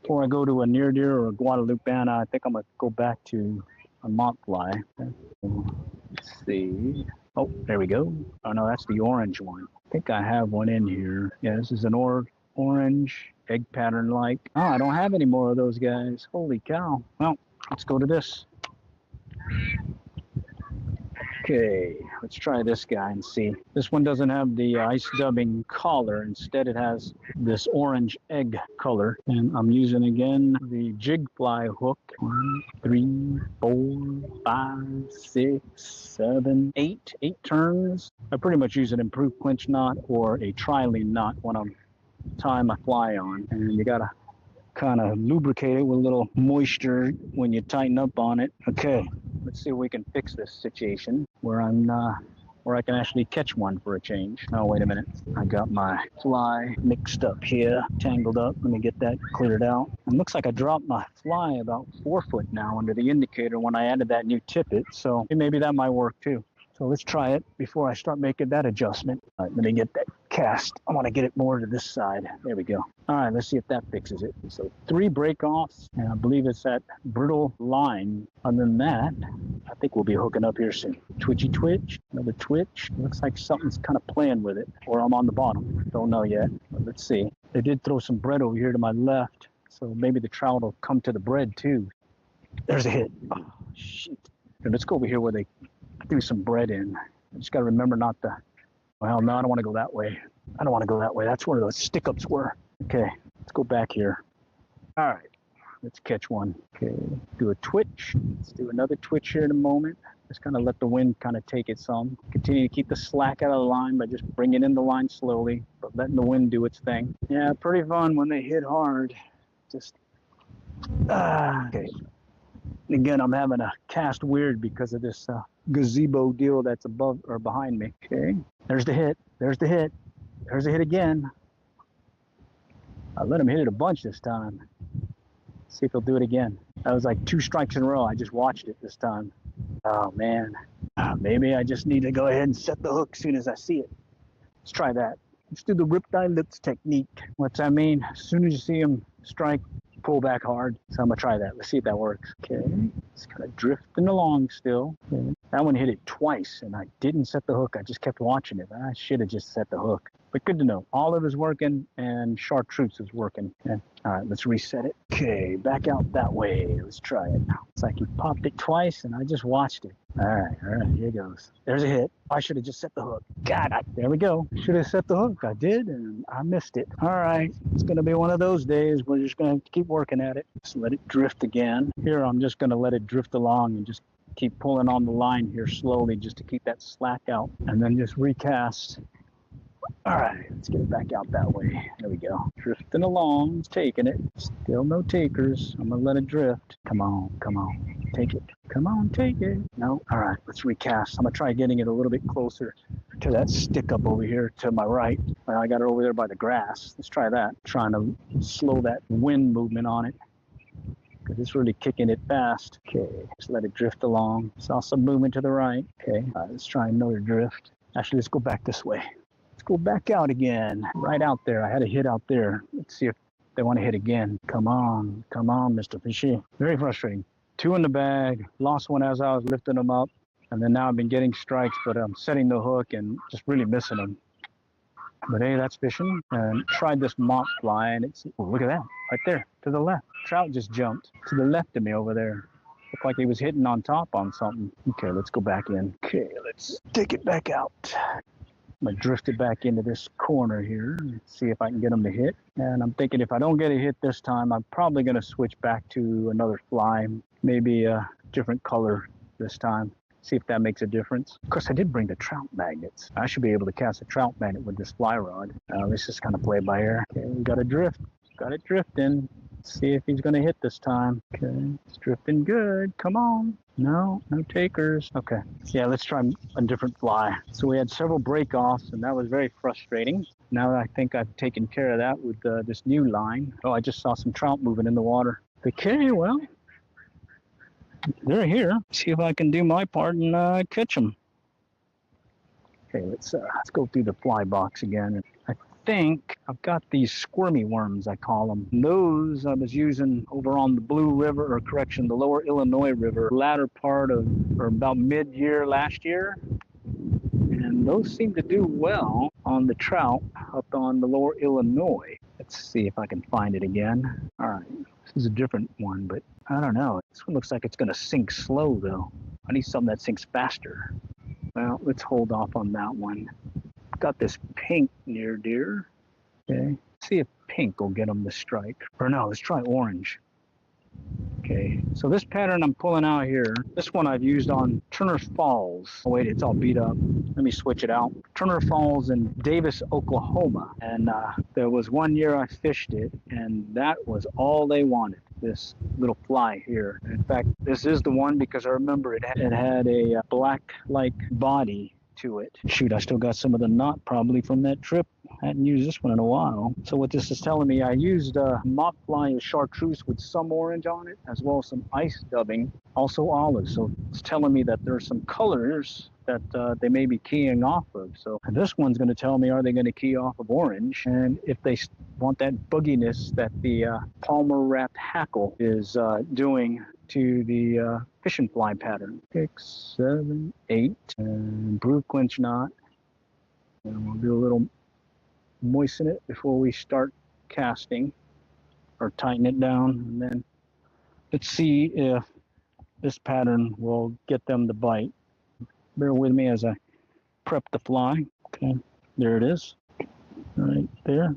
Before I go to a near deer or a Guadalupana, I think I'm gonna go back to a mop fly. Let's see. Oh, there we go. Oh no, that's the orange one. I think I have one in here. Yeah, this is an orange egg pattern like. Oh, I don't have any more of those guys. Holy cow. Well, let's go to this. Okay, let's try this guy and see. This one doesn't have the ice dubbing collar. Instead, it has this orange egg color. And I'm using, again, the jig fly hook. 1, 3, 4, 5, 6, 7, 8. 8 turns. I pretty much use an improved clinch knot or a tri-lean knot when I'm tying my fly on. And you gotta kind of lubricate it with a little moisture when you tighten up on it. Okay, let's see if we can fix this situation where I can actually catch one for a change. Oh, wait a minute. I got my fly mixed up here, tangled up. Let me get that cleared out. It looks like I dropped my fly about 4 foot now under the indicator when I added that new tippet, so maybe that might work too. So let's try it before I start making that adjustment. All right, let me get that cast. I want to get it more to this side. There we go. All right, let's see if that fixes it. So 3 break-offs, and I believe it's that brittle line. Other than that, I think we'll be hooking up here soon. Twitchy twitch, another twitch. Looks like something's kind of playing with it, or I'm on the bottom. Don't know yet, but let's see. They did throw some bread over here to my left, so maybe the trout will come to the bread too. There's a hit. Oh, shit. And let's go over here where they threw some bread in. I just got to remember not to, well, no, I don't want to go that way. I don't want to go that way. That's where those stick-ups were. Okay, let's go back here. All right, let's catch one. Okay, do a twitch. Let's do another twitch here in a moment. Just kind of let the wind kind of take it some. Continue to keep the slack out of the line by just bringing in the line slowly, but letting the wind do its thing. Yeah, pretty fun when they hit hard. Just, okay. Again, I'm having a cast weird because of this gazebo deal that's above or behind me. Okay, there's the hit. There's the hit. There's the hit again. I let him hit it a bunch this time. See if he'll do it again. That was like 2 strikes in a row. I just watched it this time. Oh man, maybe I just need to go ahead and set the hook as soon as I see it. Let's try that. Let's do the riptide lips technique. What's that mean? As soon as you see him strike, pull back hard. So I'm gonna try that. Let's see if that works. Okay, it's kind of drifting along still. Okay. That one hit it twice and I didn't set the hook. I just kept watching it. I should have just set the hook. But good to know. Olive is working and chartreuse is working. Okay. All right, let's reset it. Okay, back out that way. Let's try it. It's like he popped it twice and I just watched it. All right, here it goes. There's a hit. I should have just set the hook. God, there we go. Should have set the hook. I did, and I missed it. All right, it's going to be one of those days. We're just going to have to keep working at it. Just let it drift again. Here, I'm just going to let it drift along and just keep pulling on the line here slowly just to keep that slack out, and then just recast. All right, let's get it back out that way. There we go. Drifting along, it's taking it. Still no takers. I'm gonna let it drift. Come on, take it. Come on, take it. No, all right, let's recast. I'm gonna try getting it a little bit closer to that stick up over here to my right. I got it over there by the grass. Let's try that. Trying to slow that wind movement on it because it's really kicking it fast. Okay, just let it drift along. Saw some movement to the right. Okay, all right, let's try another drift. Actually, let's go back this way. Let's go back out again. Right out there. I had a hit out there. Let's see if they want to hit again. Come on, Mr. Fishy. Very frustrating. 2 in the bag. Lost one as I was lifting them up. And then now I've been getting strikes, but I'm setting the hook and just really missing them. But hey, that's fishing. And tried this mop fly, and it's, oh, look at that. Right there, to the left. Trout just jumped to the left of me over there. Looked like he was hitting on top on something. Okay, let's go back in. Okay, let's take it back out. I'm gonna drift it back into this corner here and see if I can get them to hit. And I'm thinking if I don't get a hit this time, I'm probably gonna switch back to another fly, maybe a different color this time. See if that makes a difference. Of course, I did bring the trout magnets. I should be able to cast a trout magnet with this fly rod. Let's just kind of play by ear. Okay, we got a drift. Got it drifting. Let's see if he's gonna hit this time. Okay, it's drifting good. Come on. No, no takers. Okay. Yeah, let's try a different fly. So we had several break-offs, and that was very frustrating. Now I think I've taken care of that with this new line. Oh, I just saw some trout moving in the water. Okay, well, they're here. See if I can do my part and catch them. Okay, let's go through the fly box again. I think I've got these squirmy worms, I call them. Those I was using over on the Blue River, or correction, the Lower Illinois River, latter part of, or about mid-year last year. And those seem to do well on the trout up on the Lower Illinois. Let's see if I can find it again. All right, this is a different one, but I don't know. This one looks like it's gonna sink slow though. I need something that sinks faster. Well, let's hold off on that one. Got this pink near deer. Okay, see if pink will get them to strike. Or no, let's try orange. Okay, so this pattern I'm pulling out here, this one I've used on Turner Falls. Oh wait, it's all beat up. Let me switch it out. Turner Falls in Davis, Oklahoma. And there was one year I fished it, and that was all they wanted, this little fly here. In fact, this is the one because I remember it had a black-like body to it. Shoot, I still got some of the knot probably from that trip. I hadn't used this one in a while. So what this is telling me, I used mop fly chartreuse with some orange on it, as well as some ice dubbing, also olive. So it's telling me that there's some colors that they may be keying off of. So this one's going to tell me, are they going to key off of orange? And if they want that booginess that the Palmer wrapped hackle is doing to the fishing fly pattern. 6, 7, 8, and brood clinch knot. And we'll do a little moisten it before we start casting, or tighten it down, and then let's see if this pattern will get them to bite. Bear with me as I prep the fly. Okay, there it is, right there.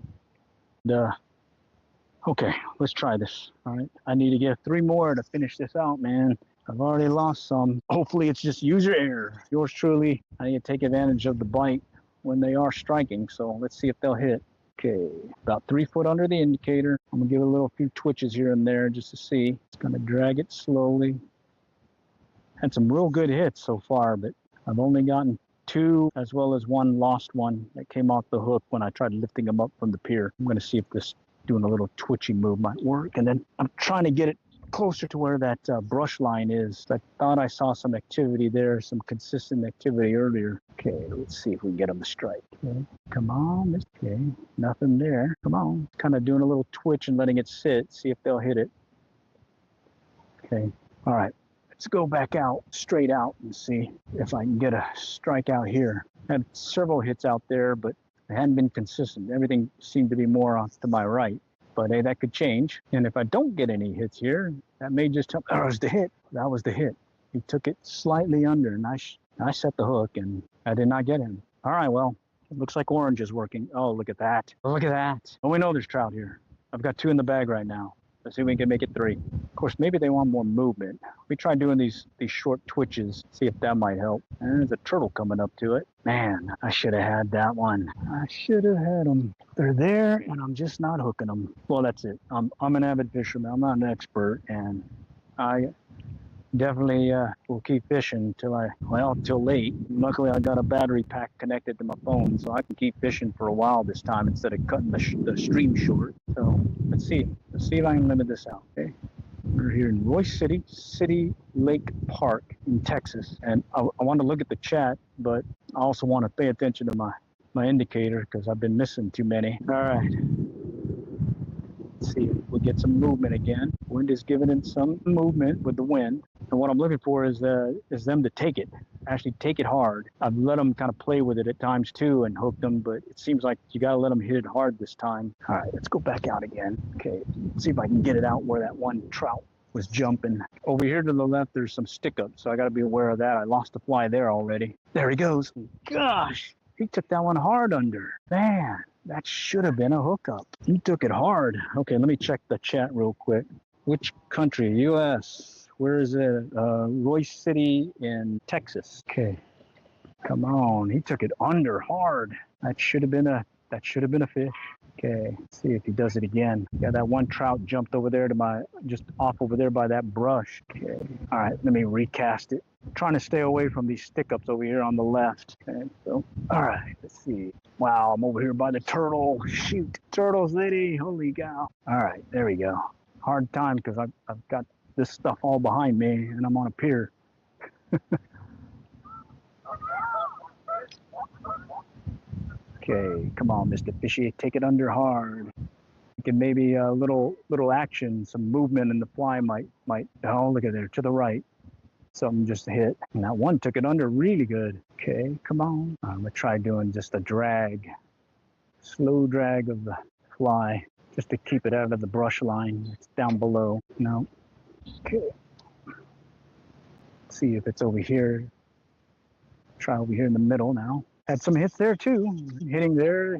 Okay, let's try this. All right, I need to get 3 more to finish this out, man. I've already lost some. Hopefully it's just user error. Yours truly, I need to take advantage of the bite when they are striking, so let's see if they'll hit. Okay, about 3 foot under the indicator. I'm gonna give it a few twitches here and there just to see. It's gonna drag it slowly. Had some real good hits so far, but I've only gotten 2, as well as 1 lost one that came off the hook when I tried lifting them up from the pier. I'm gonna see if this doing a little twitchy move might work. And then I'm trying to get it closer to where that brush line is. I thought I saw some activity there, some consistent activity earlier. Okay, let's see if we can get them to strike. Okay, come on. Okay, nothing there. Come on. Kind of doing a little twitch and letting it sit, see if they'll hit it. Okay, all right. Let's go back out, straight out, and see if I can get a strike out here. I had several hits out there, but they hadn't been consistent. Everything seemed to be more off to my right. But hey, that could change. And if I don't get any hits here, that may just tell me that was the hit. That was the hit. He took it slightly under, and I set the hook, and I did not get him. All right, well, it looks like orange is working. Oh, look at that. Look at that. Well, we know there's trout here. I've got 2 in the bag right now. Let's see if we can make it 3. Of course, maybe they want more movement. We try doing these short twitches, see if that might help. And there's a turtle coming up to it. Man, I should have had that one. I should have had them. They're there, and I'm just not hooking them. Well, that's it. I'm an avid fisherman. I'm not an expert, and I definitely will keep fishing till late. Luckily, I got a battery pack connected to my phone, so I can keep fishing for a while this time instead of cutting the stream short. So let's see if I can limit this out. Okay, we're here in Royce City Lake Park in Texas, and I want to look at the chat, but I also want to pay attention to my indicator because I've been missing too many. All right. Let's see if we get some movement again. Wind is giving it some movement with the wind. And what I'm looking for is them to take it, actually take it hard. I've let them kind of play with it at times too and hooked them, but it seems like you got to let them hit it hard this time. All right, let's go back out again. Okay, let's see if I can get it out where that one trout was jumping. Over here to the left, there's some stick ups, so I got to be aware of that. I lost the fly there already. There he goes. Gosh, he took that one hard under. Man. That should have been a hookup. He took it hard. Okay, let me check the chat real quick. Which country? U.S. Where is it? Royce City in Texas. Okay, come on. He took it under hard. That should have been a fish. Okay, see if he does it again. Yeah, that one trout jumped over there to just off over there by that brush. Okay, all right, let me recast it. I'm trying to stay away from these stick-ups over here on the left. Okay, so, all right, let's see. Wow, I'm over here by the turtle. Shoot, turtle city, holy cow. All right, there we go. Hard time because I've got this stuff all behind me and I'm on a pier. Okay, come on, Mr. Fishy, take it under hard. Thinking maybe a little action, some movement in the fly might. Oh, look at there to the right. Something just hit, and that one took it under really good. Okay, come on. I'm gonna try doing just a drag, slow drag of the fly, just to keep it out of the brush line. It's down below. No. Okay. Let's see if it's over here. Try over here in the middle now. Had some hits there too. Hitting there.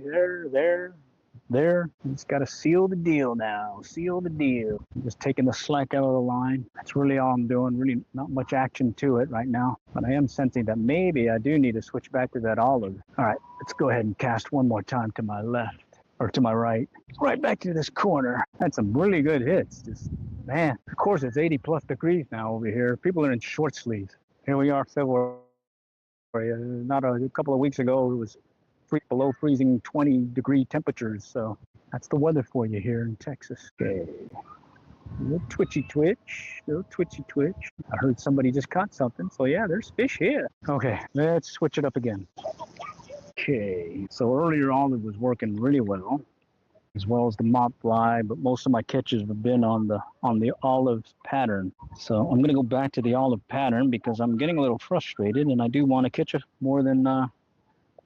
Just got to seal the deal now. Seal the deal. Just taking the slack out of the line. That's really all I'm doing. Really not much action to it right now. But I am sensing that maybe I do need to switch back to that olive. All right, let's go ahead and cast one more time to my left. Or to my right. Right back to this corner. Had some really good hits. Just, man, of course it's 80 plus degrees now over here. People are in short sleeves. Here we are, February. Not a couple of weeks ago, it was below freezing 20-degree temperatures. So that's the weather for you here in Texas. Okay. Little twitchy twitch. I heard somebody just caught something. So yeah, there's fish here. Okay, let's switch it up again. Okay, so earlier olive was working really well, as well as the mop fly, but most of my catches have been on the olive pattern. So I'm gonna go back to the olive pattern because I'm getting a little frustrated and I do want to catch more than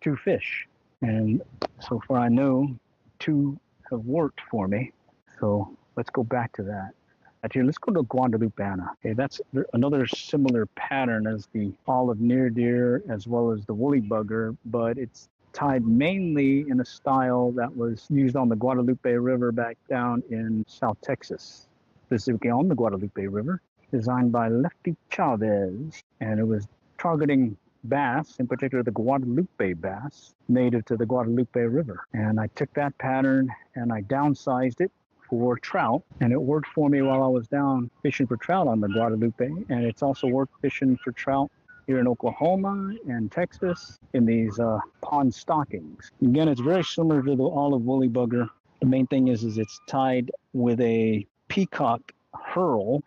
2 fish. And so far I know 2 have worked for me. So let's go back to that. Actually, let's go to Guadalupeana. Okay, that's another similar pattern as the olive near deer as well as the woolly bugger, but it's tied mainly in a style that was used on the Guadalupe River back down in South Texas, specifically on the Guadalupe River, designed by Lefty Chavez. And it was targeting bass, in particular the Guadalupe bass, native to the Guadalupe River. And I took that pattern and I downsized it for trout, and it worked for me while I was down fishing for trout on the Guadalupe, and it's also worked fishing for trout here in Oklahoma and Texas in these pond stockings. Again, it's very similar to the olive woolly bugger. The main thing is it's tied with a peacock herl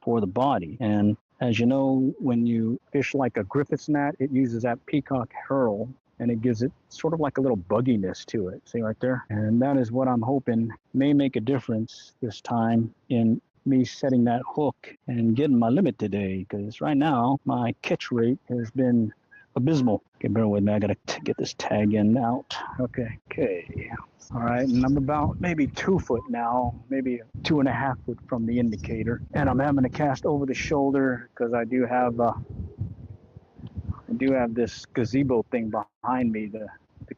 for the body, and as you know, when you fish like a Griffith's gnat, it uses that peacock herl, and it gives it sort of like a little bugginess to it. See right there? And that is what I'm hoping may make a difference this time in me setting that hook and getting my limit today, because right now my catch rate has been abysmal. Okay, bear with me. I got to get this tag in out. Okay. All right, and I'm about maybe 2 foot now, maybe 2.5 foot from the indicator. And I'm having to cast over the shoulder because I do have this gazebo thing behind me to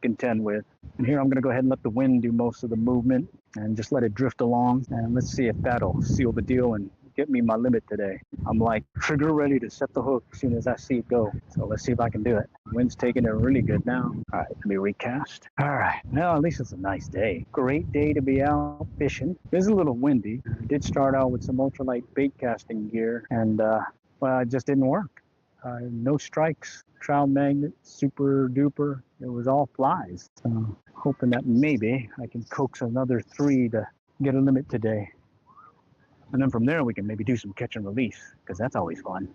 contend with. And here I'm going to go ahead and let the wind do most of the movement and just let it drift along. And let's see if that'll seal the deal and get me my limit today. I'm like trigger ready to set the hook as soon as I see it go. So let's see if I can do it. Wind's taking it really good now. All right, let me recast. All right, well, at least it's a nice day. Great day to be out fishing. It's a little windy. I did start out with some ultralight bait casting gear, and well, it just didn't work. No strikes, trout magnet, super duper. It was all flies. So hoping that maybe I can coax another 3 to get a limit today. And then from there, we can maybe do some catch and release, because that's always fun.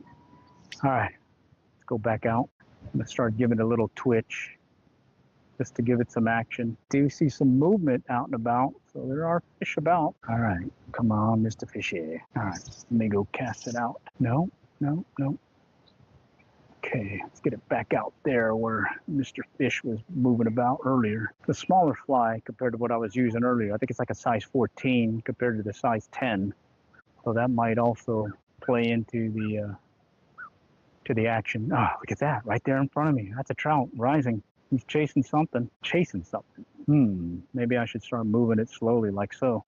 All right, let's go back out. I'm going to start giving it a little twitch just to give it some action. Do see some movement out and about, so there are fish about. All right, come on, Mr. Fishy. All right, let me go cast it out. No. Okay, let's get it back out there where Mr. Fish was moving about earlier. The smaller fly compared to what I was using earlier. I think it's like a size 14 compared to the size 10. So that might also play into the action. Oh, look at that right there in front of me. That's a trout rising. He's chasing something. Maybe I should start moving it slowly like so.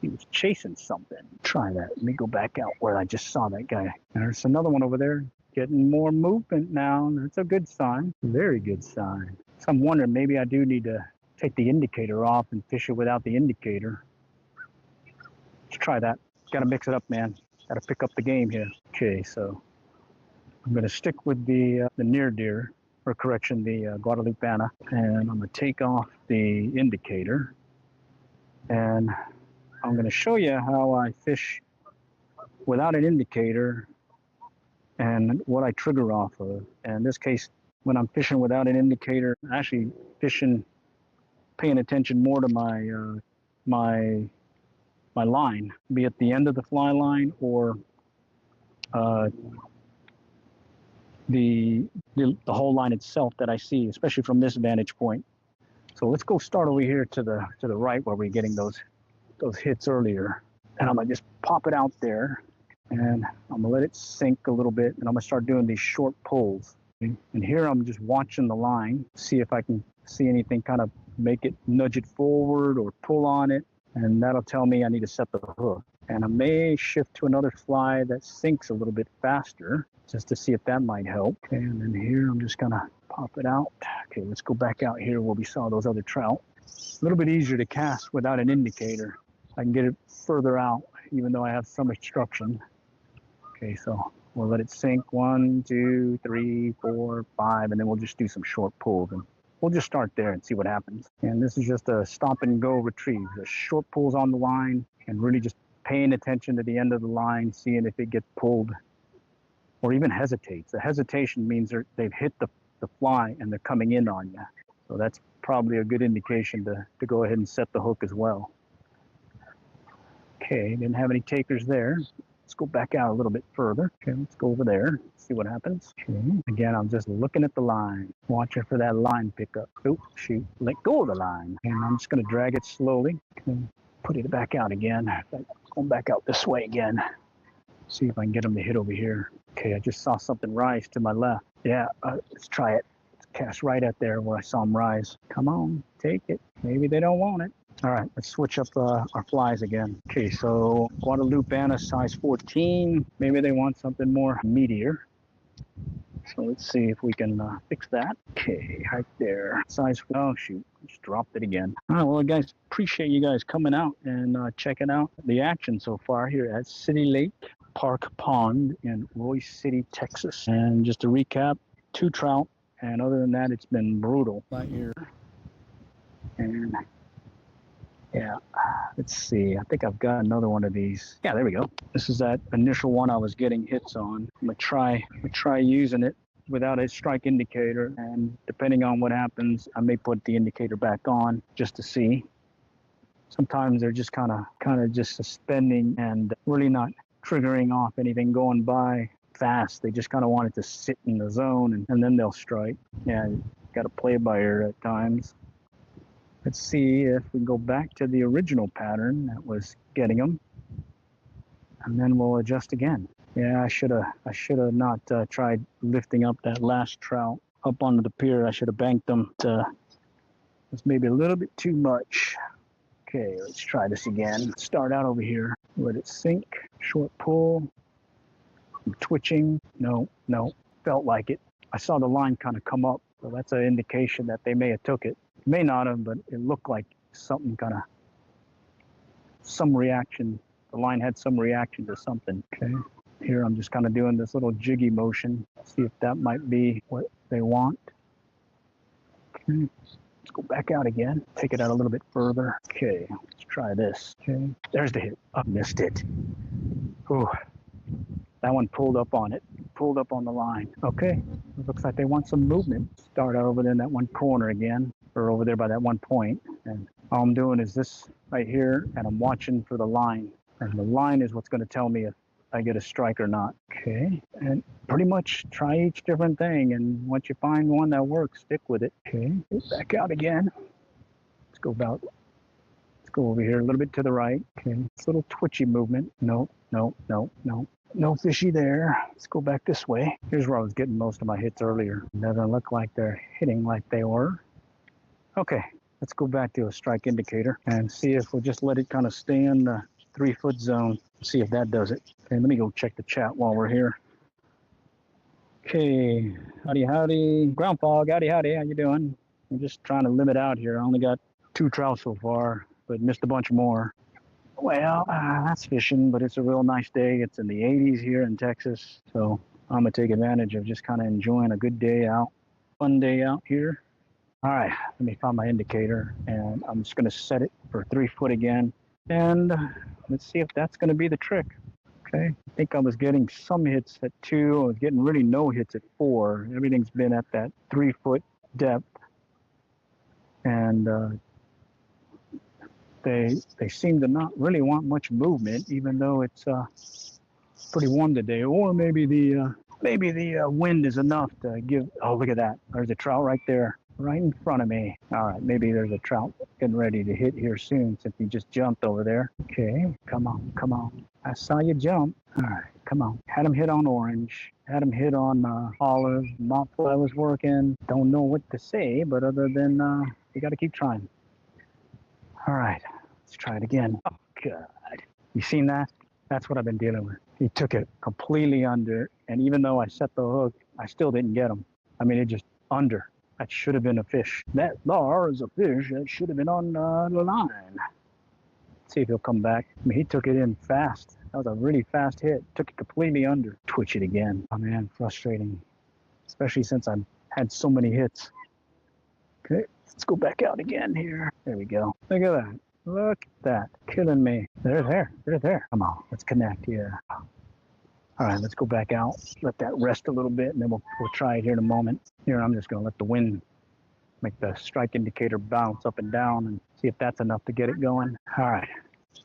He was chasing something. Try that. Let me go back out where I just saw that guy. There's another one over there. Getting more movement now. That's a good sign. Very good sign. So I'm wondering, maybe I do need to take the indicator off and fish it without the indicator. Let's try that. Gotta mix it up, man. Gotta pick up the game here. Okay, so I'm gonna stick with the near deer, or correction, the Guadalupana, and I'm gonna take off the indicator, and I'm gonna show you how I fish without an indicator and what I trigger off of. And in this case, when I'm fishing without an indicator, I'm actually fishing, paying attention more to my line, be it the end of the fly line or the whole line itself that I see, especially from this vantage point. So let's go start over here to the right where we're getting those hits earlier, and I'm gonna just pop it out there, and I'm gonna let it sink a little bit, and I'm gonna start doing these short pulls. And here I'm just watching the line, see if I can see anything kind of make it, nudge it forward or pull on it, and that'll tell me I need to set the hook. And I may shift to another fly that sinks a little bit faster, just to see if that might help. Okay, and then here I'm just gonna pop it out. Okay, let's go back out here where we saw those other trout. A little bit easier to cast without an indicator. I can get it further out, even though I have some obstruction. Okay, so we'll let it sink 1, 2, 3, 4, 5, and then we'll just do some short pulls. And we'll just start there and see what happens. And this is just a stop and go retrieve. The short pulls on the line and really just paying attention to the end of the line, seeing if it gets pulled or even hesitates. The hesitation means they've hit the fly and they're coming in on you. So that's probably a good indication to go ahead and set the hook as well. Okay, didn't have any takers there. Let's go back out a little bit further. Okay, let's go over there, see what happens. Okay. Again, I'm just looking at the line, watching for that line pickup. Oh, shoot, let go of the line. And I'm just gonna drag it slowly. Okay. Put it back out again. Going back out this way again. See if I can get them to hit over here. Okay, I just saw something rise to my left. Yeah, let's try it. Let's cast right at there where I saw them rise. Come on, take it. Maybe they don't want it. All right, let's switch up our flies again. Okay, so Guadalupana size 14. Maybe they want something more meatier. So let's see if we can fix that. Okay, right there. Size, oh shoot, just dropped it again. All right, well guys, appreciate you guys coming out and checking out the action so far here at City Lake Park Pond in Royce City, Texas. And just to recap, 2 trout, and other than that, it's been brutal right here. And yeah, let's see. I think I've got another one of these. Yeah, there we go. This is that initial one I was getting hits on. I'm gonna try using it without a strike indicator, and depending on what happens, I may put the indicator back on just to see. Sometimes they're just kind of just suspending and really not triggering off anything going by fast. They just kind of want it to sit in the zone, and then they'll strike. Yeah, you got to play by ear at times. Let's see if we go back to the original pattern that was getting them, and then we'll adjust again. Yeah, I should have not tried lifting up that last trout up onto the pier. I should have banked them. It's maybe a little bit too much. Okay, let's try this again. Start out over here. Let it sink. Short pull. I'm twitching. No. Felt like it. I saw the line kind of come up, so that's an indication that they may have took it. May not have, but it looked like something some reaction. The line had some reaction to something. Okay. Here I'm just kind of doing this little jiggy motion. See if that might be what they want. Okay. Let's go back out again. Take it out a little bit further. Okay. Let's try this. Okay. There's the hit. I missed it. Ooh. That one pulled up on it. Pulled up on the line. Okay. It looks like they want some movement. Start out over there in that one corner again, or over there by that one point. And all I'm doing is this right here, and I'm watching for the line. And the line is what's going to tell me if I get a strike or not. Okay. And pretty much try each different thing. And once you find one that works, stick with it. Okay. Back out again. Let's go over here a little bit to the right. Okay. It's a little twitchy movement. No. No fishy there. Let's go back this way. Here's where I was getting most of my hits earlier. Doesn't look like they're hitting like they were. Okay, let's go back to a strike indicator and see if we'll just let it kind of stay in the 3-foot zone. See if that does it. Okay, let me go check the chat while we're here. Okay, howdy. Ground fog, howdy, how you doing? I'm just trying to limit out here. I only got 2 trout so far, but missed a bunch more. Well, that's fishing, but it's a real nice day. It's in the 80s here in Texas, so I'm gonna take advantage of just kind of enjoying a good day out, fun day out here. All right, let me find my indicator, and I'm just gonna set it for 3 foot again, and let's see if that's gonna be the trick. Okay, I think I was getting some hits at 2. I was getting really no hits at 4. Everything's been at that 3 foot depth, and they seem to not really want much movement, even though it's pretty warm today. Or maybe the wind is enough to give. Oh, look at that! There's a trout right there, right in front of me. All right, maybe there's a trout getting ready to hit here soon since he just jumped over there. Okay, come on, come on. I saw you jump. All right, come on. Had him hit on orange. Had him hit on olive. Mopfly was working. Don't know what to say, but other than you got to keep trying. All right, let's try it again. Oh, God. You seen that? That's what I've been dealing with. He took it completely under, and even though I set the hook, I still didn't get him. I mean, it just under. That should have been a fish. That there is a fish that should have been on the line. Let's see if he'll come back. I mean, he took it in fast. That was a really fast hit. Took it completely under. Twitch it again. Oh, man, frustrating. Especially since I've had so many hits. Okay. Let's go back out again here. There we go. Look at that. Look at that. Killing me. They're there. They're there. Come on. Let's connect here. All right. Let's go back out. Let that rest a little bit, and then we'll try it here in a moment. Here, I'm just going to let the wind make the strike indicator bounce up and down and see if that's enough to get it going. All right.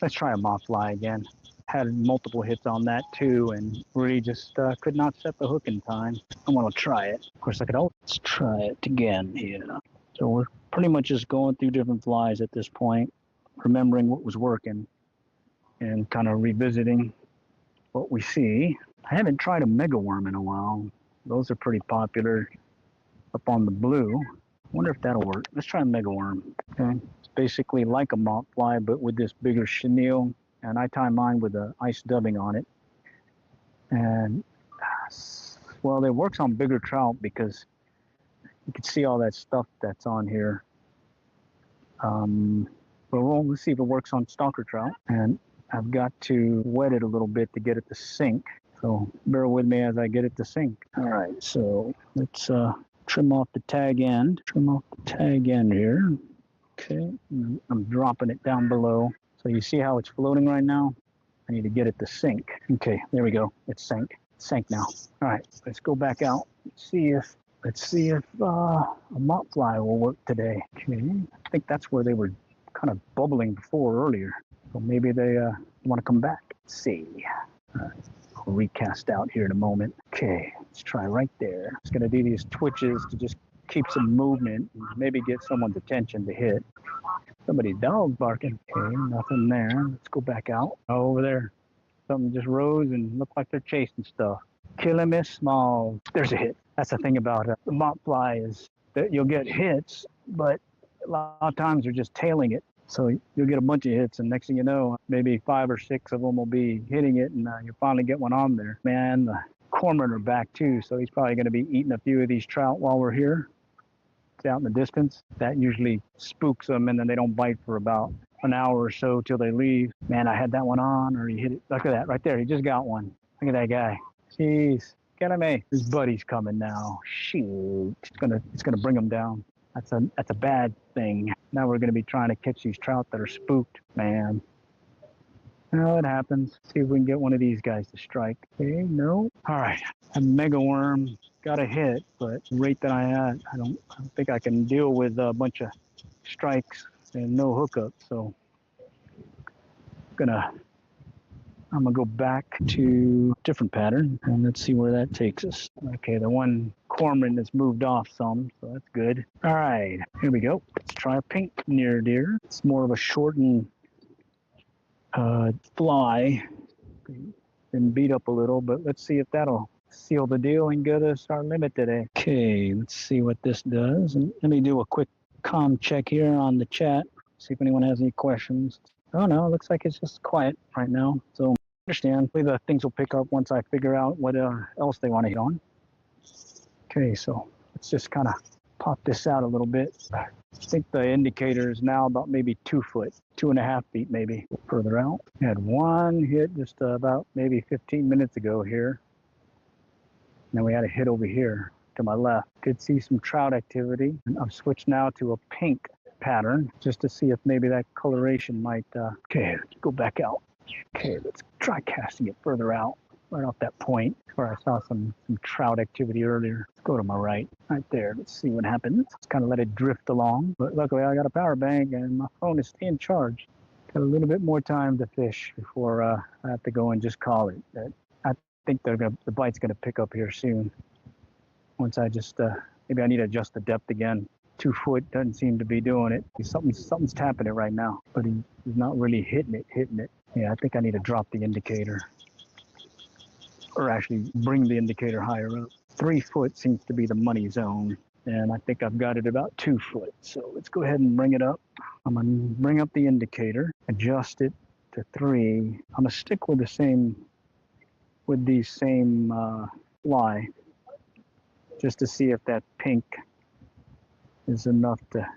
Let's try a Mopfly again. Had multiple hits on that too, and really just could not set the hook in time. I'm going to try it. Of course, I could always try it again here. So we're pretty much just going through different flies at this point, remembering what was working and kind of revisiting what we see. I haven't tried a mega worm in a while. Those are pretty popular up on the blue. I wonder if that'll work. Let's try a mega worm. Okay. It's basically like a Mopfly, but with this bigger chenille, and I tie mine with an ice dubbing on it. And well, it works on bigger trout because you can see all that stuff that's on here. But let's see if it works on stalker trout. And I've got to wet it a little bit to get it to sink. So bear with me as I get it to sink. All right, so let's trim off the tag end. Trim off the tag end here. Okay, I'm dropping it down below. So you see how it's floating right now? I need to get it to sink. Okay, there we go. It sank. It sank now. All right, let's go back out. Let's see if a Mopfly will work today. Okay, I think that's where they were kind of bubbling before earlier. So maybe they want to come back. Let's see. All right, I'll recast out here in a moment. Okay, let's try right there. Just gonna do these twitches to just keep some movement and maybe get someone's attention to hit. Somebody's dog barking. Okay, nothing there. Let's go back out. Over there. Something just rose and looked like they're chasing stuff. Killing me small. There's a hit. That's the thing about the Mopfly is that you'll get hits, but a lot of times they're just tailing it. So you'll get a bunch of hits, and next thing you know, maybe 5 or 6 of them will be hitting it, and you'll finally get one on there. Man, the cormorant are back too, so he's probably going to be eating a few of these trout while we're here. It's out in the distance. That usually spooks them, and then they don't bite for about an hour or so till they leave. Man, I had that one on, or he hit it. Look at that right there. He just got one. Look at that guy. Jeez. Get him, eh? His buddy's coming now. Shoot. It's gonna bring him down. That's a bad thing. Now we're gonna be trying to catch these trout that are spooked, man. Well, it happens. See if we can get one of these guys to strike. Okay, no. All right. A mega worm got a hit, but the rate that I had, I don't think I can deal with a bunch of strikes and no hookup. So I'm gonna go back to a different pattern and let's see where that takes us. Okay, the one cormorant has moved off some, so that's good. All right, here we go. Let's try a pink near deer. It's more of a shortened fly. Been beat up a little, but let's see if that'll seal the deal and get us our limit today. Okay, let's see what this does. And let me do a quick comm check here on the chat. See if anyone has any questions. Oh no, it looks like it's just quiet right now. So I understand. Hopefully the things will pick up once I figure out what else they want to hit on. Okay, so let's just kind of pop this out a little bit. I think the indicator is now about maybe 2 foot, 2.5 feet maybe further out. Had one hit just about maybe 15 minutes ago here. And then we had a hit over here to my left. Did see some trout activity. And I've switched now to a pink pattern just to see if maybe that coloration might, okay, let's go back out. Okay, let's try casting it further out, right off that point where I saw some trout activity earlier. Let's go to my right there. Let's see what happens. Let's kind of let it drift along. But luckily I got a power bank and my phone is staying charged. Got a little bit more time to fish before I have to go and just call it. I think the bite's gonna pick up here soon. Once I just, maybe I need to adjust the depth again. 2 foot doesn't seem to be doing it. Something's tapping it right now, but he's not really hitting it. Yeah, I think I need to drop the indicator, or actually bring the indicator higher up. 3 foot seems to be the money zone, and I think I've got it about 2 foot. So let's go ahead and bring it up. I'm gonna bring up the indicator, adjust it to 3. I'm gonna stick with the same fly, just to see if that pink is enough to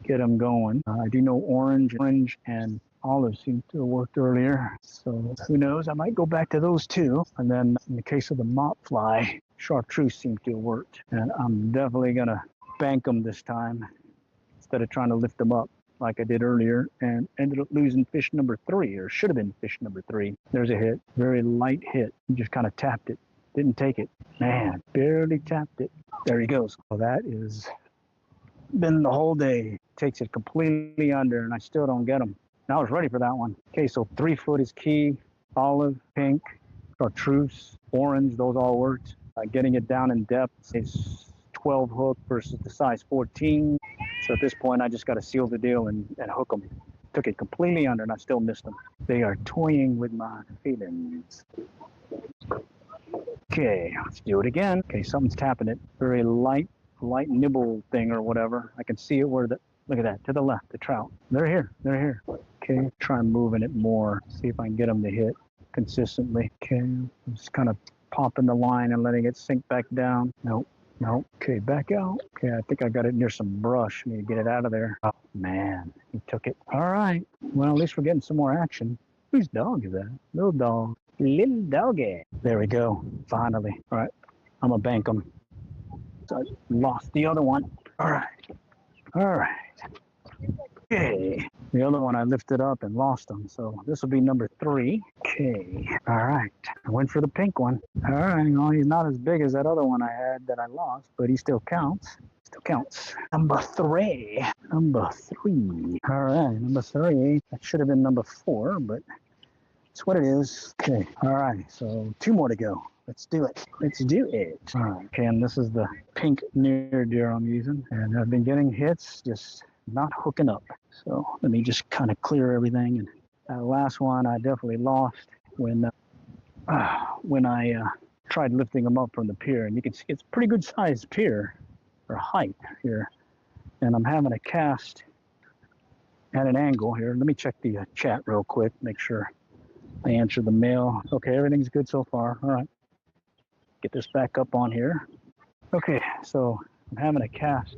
get them going. I do know orange and olive seem to have worked earlier, so who knows, I might go back to those two. And then in the case of the mop fly, chartreuse seemed to have worked, and I'm definitely gonna bank them this time instead of trying to lift them up like I did earlier, and ended up losing fish number 3, or should have been fish number 3. There's a hit, very light hit. He just kind of tapped it, didn't take it. Man, barely tapped it. There he goes. Well, that is been the whole day. Takes it completely under, and I still don't get him. I was ready for that one. Okay, so 3 foot is key. Olive, pink, chartreuse, orange, those all worked. Getting it down in depth is 12 hook versus the size 14. So at this point, I just got to seal the deal and hook them. Took it completely under, and I still missed them. They are toying with my feelings. Okay, let's do it again. Okay, something's tapping it. Very light nibble thing or whatever. I can see it where look at that, to the left, the trout. They're here. Okay, try moving it more. See if I can get them to hit consistently. Okay, just kind of popping the line and letting it sink back down. Nope. Okay, back out. Okay, I think I got it near some brush. Need to get it out of there. Oh, man, he took it. All right, well, at least we're getting some more action. Whose dog is that? Little dog. Little doggy. There we go, finally. All right, I'm gonna bank them. So I lost the other one. All right. Okay, the other one I lifted up and lost them, so this will be number 3. Okay, all right, I went for the pink one. All right, well, he's not as big as that other one I had that I lost, but he still counts. Number 3. All right, number 3. That should have been number 4, but it's what it is. Okay, all right, so 2 more to go. Let's do it. All right, okay, and this is the pink near deer I'm using, and I've been getting hits, just not hooking up. So let me just kind of clear everything. And that last one I definitely lost when I tried lifting them up from the pier, and you can see it's a pretty good sized pier or height here. And I'm having a cast at an angle here. Let me check the chat real quick, make sure I answered the mail. Okay, everything's good so far. All right, get this back up on here. Okay, so I'm having a cast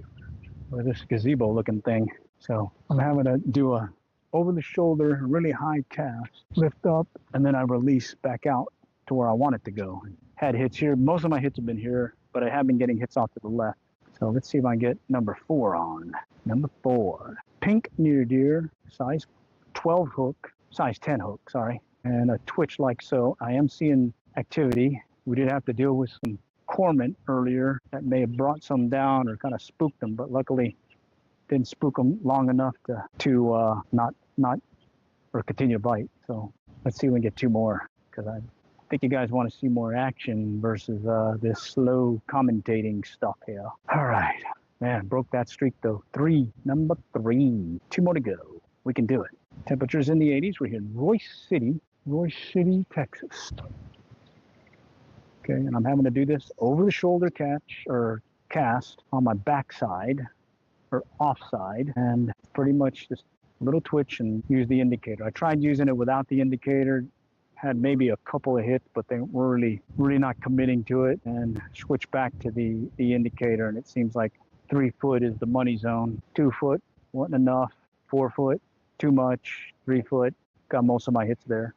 with this gazebo looking thing. So I'm having to do a over the shoulder, really high cast, lift up, and then I release back out to where I want it to go. Had hits here. Most of my hits have been here, but I have been getting hits off to the left. So let's see if I can get number 4 on. Number 4, pink near deer, size 12 hook, size 10 hook, sorry, and a twitch like so. I am seeing activity. We did have to deal with some cormorant earlier that may have brought some down or kind of spooked them, but luckily didn't spook them long enough to not or continue to bite. So let's see if we can get 2 more, because I think you guys want to see more action versus this slow commentating stuff here. All right, man, broke that streak though. Number 3, 2 more to go. We can do it. Temperatures in the 80s. We're here in Royce City, Texas. Okay, and I'm having to do this over the shoulder cast on my backside or offside, and pretty much just a little twitch and use the indicator. I tried using it without the indicator, had maybe a couple of hits, but they were really not committing to it, and switched back to the indicator, and it seems like 3 foot is the money zone. 2 foot wasn't enough. 4 foot, too much. 3 foot, got most of my hits there.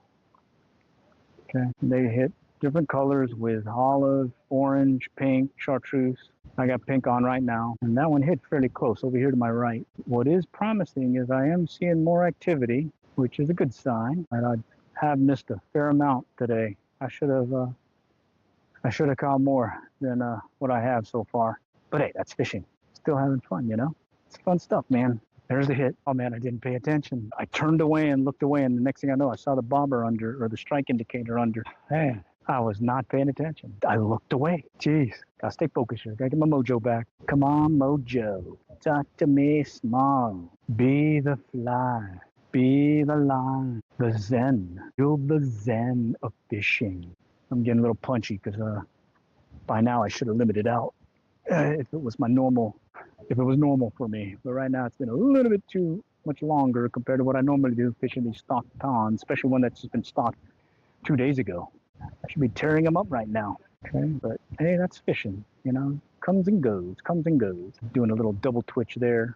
Okay, they hit different colors with olive, orange, pink, chartreuse. I got pink on right now, and that one hit fairly close over here to my right. What is promising is I am seeing more activity, which is a good sign. And I have missed a fair amount today. I should have caught more than what I have so far. But hey, that's fishing. Still having fun, you know? It's fun stuff, man. There's the hit. Oh man, I didn't pay attention. I turned away and looked away, and the next thing I know, I saw the bobber under, or the strike indicator under. Man, I was not paying attention. I looked away. Jeez, gotta stay focused here. Gotta get my mojo back. Come on, mojo. Talk to me small. Be the fly. Be the line. The zen. Feel the zen of fishing. I'm getting a little punchy because by now I should have limited out if it was normal for me. But right now it's been a little bit too much longer compared to what I normally do fishing these stocked ponds, especially one that's just been stocked 2 days ago. I should be tearing them up right now. Okay, but hey, that's fishing, you know, comes and goes. Doing a little double twitch there.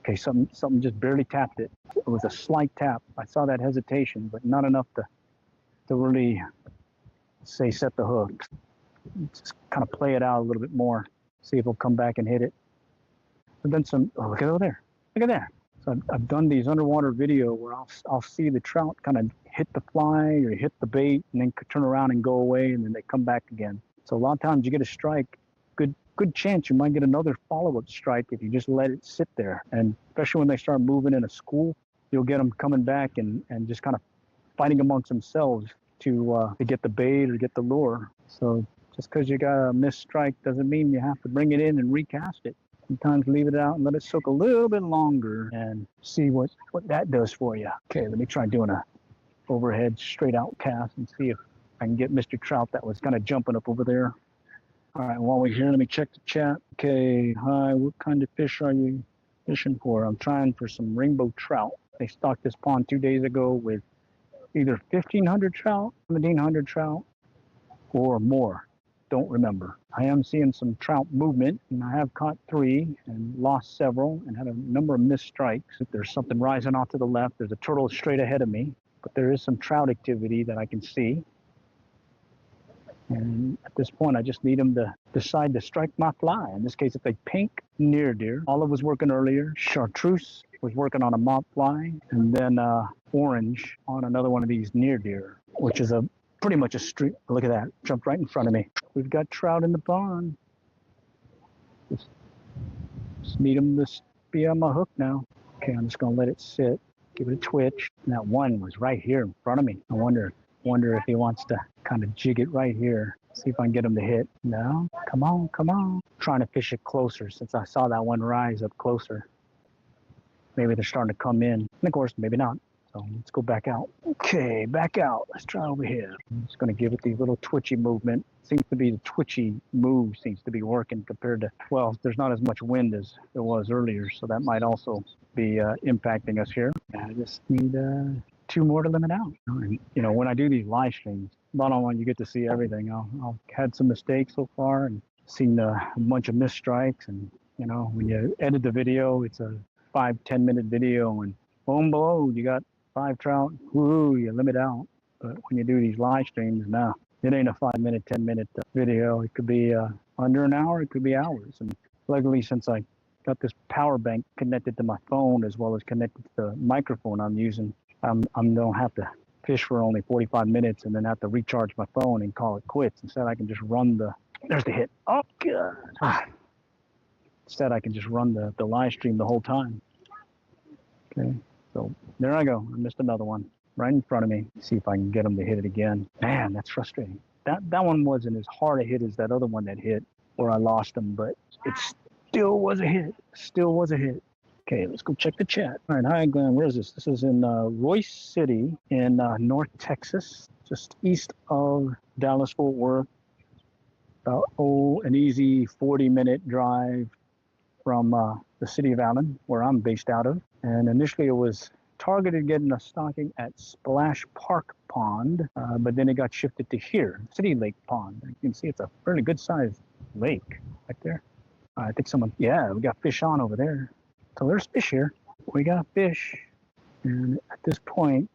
Okay, something just barely tapped it. It was a slight tap. I saw that hesitation, but not enough to really say set the hook. Just kind of play it out a little bit more. See if it'll come back and hit it. I've done some, oh, look at over there. Look at there. So I've done these underwater video where I'll see the trout kind of hit the fly or hit the bait and then turn around and go away, and then they come back again. So a lot of times you get a strike, good chance you might get another follow-up strike if you just let it sit there. And especially when they start moving in a school, you'll get them coming back and just kind of fighting amongst themselves to get the bait or get the lure. So just because you got a missed strike doesn't mean you have to bring it in and recast it. Sometimes leave it out and let it soak a little bit longer and see what that does for you. Okay, let me try doing a overhead straight out cast and see if I can get Mr. Trout that was kind of jumping up over there. All right, while we're here, let me check the chat. Okay, hi, what kind of fish are you fishing for? I'm trying for some rainbow trout. They stocked this pond 2 days ago with either 1,500 trout, 1,700 trout, or more. Don't remember. I am seeing some trout movement, and I have caught 3 and lost several and had a number of missed strikes. If there's something rising off to the left, there's a turtle straight ahead of me, but there is some trout activity that I can see. And at this point, I just need them to decide to strike my fly. In this case, it's a pink near deer. Olive was working earlier. Chartreuse was working on a mop fly, and then orange on another one of these near deer, which is pretty much a street. Look at that, jumped right in front of me. We've got trout in the pond. Just need them to be on my hook now. Okay, I'm just gonna let it sit, give it a twitch. And that one was right here in front of me. I wonder if he wants to kind of jig it right here. See if I can get him to hit. No, come on. Trying to fish it closer since I saw that one rise up closer. Maybe they're starting to come in. And of course, maybe not. So let's go back out. Okay, back out. Let's try over here. I'm just going to give it the little twitchy movement. Seems to be the twitchy move seems to be working compared to, well, there's not as much wind as there was earlier, so that might also be impacting us here. I just need 2 more to limit out. And, you know, when I do these live streams, bottom line, you get to see everything. I've had some mistakes so far and seen a bunch of missed strikes. And, you know, when you edit the video, it's a 5-10 minute video, and boom, below, you got 5 trout. Woo, you limit out. But when you do these live streams, no, it ain't a 5-minute, 10-minute video. It could be under an hour. It could be hours. And luckily, since I got this power bank connected to my phone as well as connected to the microphone I'm using, I don't have to fish for only 45 minutes and then have to recharge my phone and call it quits. Instead, I can just run there's the hit. Oh, good. Instead, I can just run the live stream the whole time. Okay, so there I go. I missed another one right in front of me. See if I can get him to hit it again. Man, that's frustrating. That one wasn't as hard a hit as that other one that hit where I lost him, but it still was a hit. Okay, let's go check the chat. All right, hi, Glenn. Where is this? This is in Royce City in North Texas, just east of Dallas-Fort Worth. About, an easy 40-minute drive from the city of Allen, where I'm based out of. And initially it was targeted getting a stocking at Splash Park Pond, but then it got shifted to here, City Lake Pond. You can see it's a fairly good-sized lake right there. I think someone, yeah, we got fish on over there. So there's fish here. We got fish. And at this point,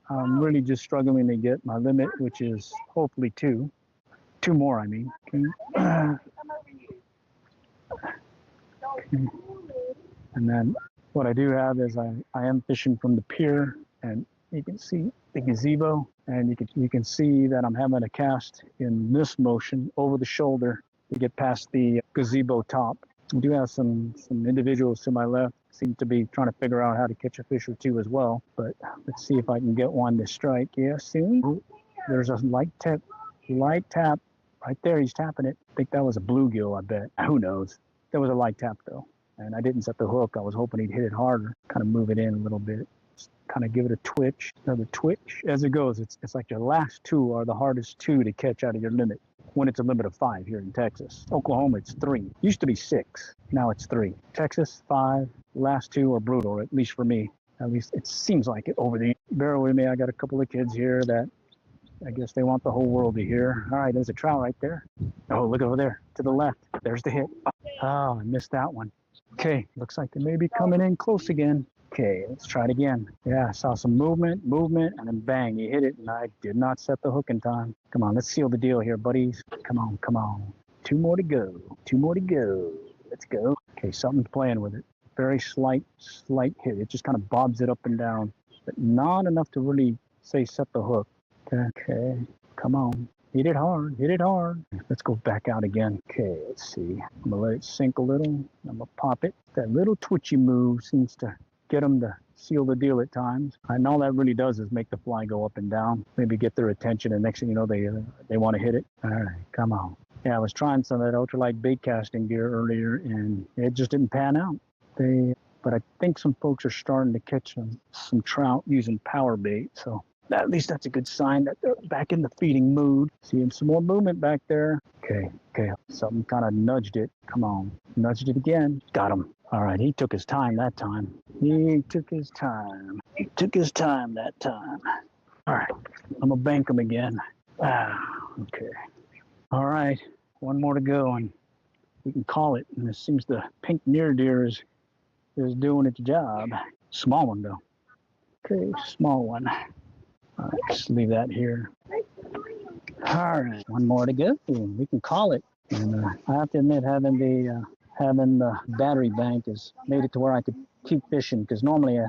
I'm really just struggling to get my limit, which is hopefully two. Two more, I mean. Okay. And then what I do have is I am fishing from the pier, and you can see the gazebo, and you can see that I'm having a cast in this motion over the shoulder to get past the gazebo top. We do have some individuals to my left seem to be trying to figure out how to catch a fish or two as well. But let's see if I can get one to strike. Yeah, see? There's a light tap right there. He's tapping it. I think that was a bluegill, I bet. Who knows? There was a light tap though. And I didn't set the hook. I was hoping he'd hit it harder. Kind of move it in a little bit. Just kind of give it a twitch. Another twitch. As it goes, it's like your last two are the hardest two to catch out of your limit. When it's a limit of 5 here in Texas. Oklahoma, it's 3. Used to be 6. Now it's 3. Texas, 5. Last two are brutal, at least for me. At least it seems like it over the... Bear with me, I got a couple of kids here that I guess they want the whole world to hear. All right, there's a trout right there. Oh, look over there to the left. There's the hit. Oh, I missed that one. Okay, looks like they may be coming in close again. Okay, let's try it again. Yeah, I saw some movement, and then bang, he hit it, and I did not set the hook in time. Come on, let's seal the deal here, buddies. Come on. 2 more to go. 2 more to go. Let's go. Okay, something's playing with it. Very slight hit. It just kind of bobs it up and down, but not enough to really say set the hook. Okay, come on. Hit it hard. Let's go back out again. Okay, let's see. I'm gonna let it sink a little. I'm gonna pop it. That little twitchy move seems to get them to seal the deal at times. And all that really does is make the fly go up and down, maybe get their attention, and next thing you know, they want to hit it. All right, come on. Yeah, I was trying some of that ultralight bait casting gear earlier, and it just didn't pan out. But I think some folks are starting to catch some trout using power bait, so at least that's a good sign that they're back in the feeding mood. Seeing some more movement back there. Okay. Something kind of nudged it. Come on. Nudged it again. Got him. All right, he took his time that time. He took his time that time. All right, I'm going to bank him again. Okay. All right, one more to go, and we can call it. And it seems the pink near deer is doing its job. Small one, though. Okay, small one. All right, just leave that here. All right, one more to go. We can call it. And I have to admit, having the battery bank has made it to where I could keep fishing, because normally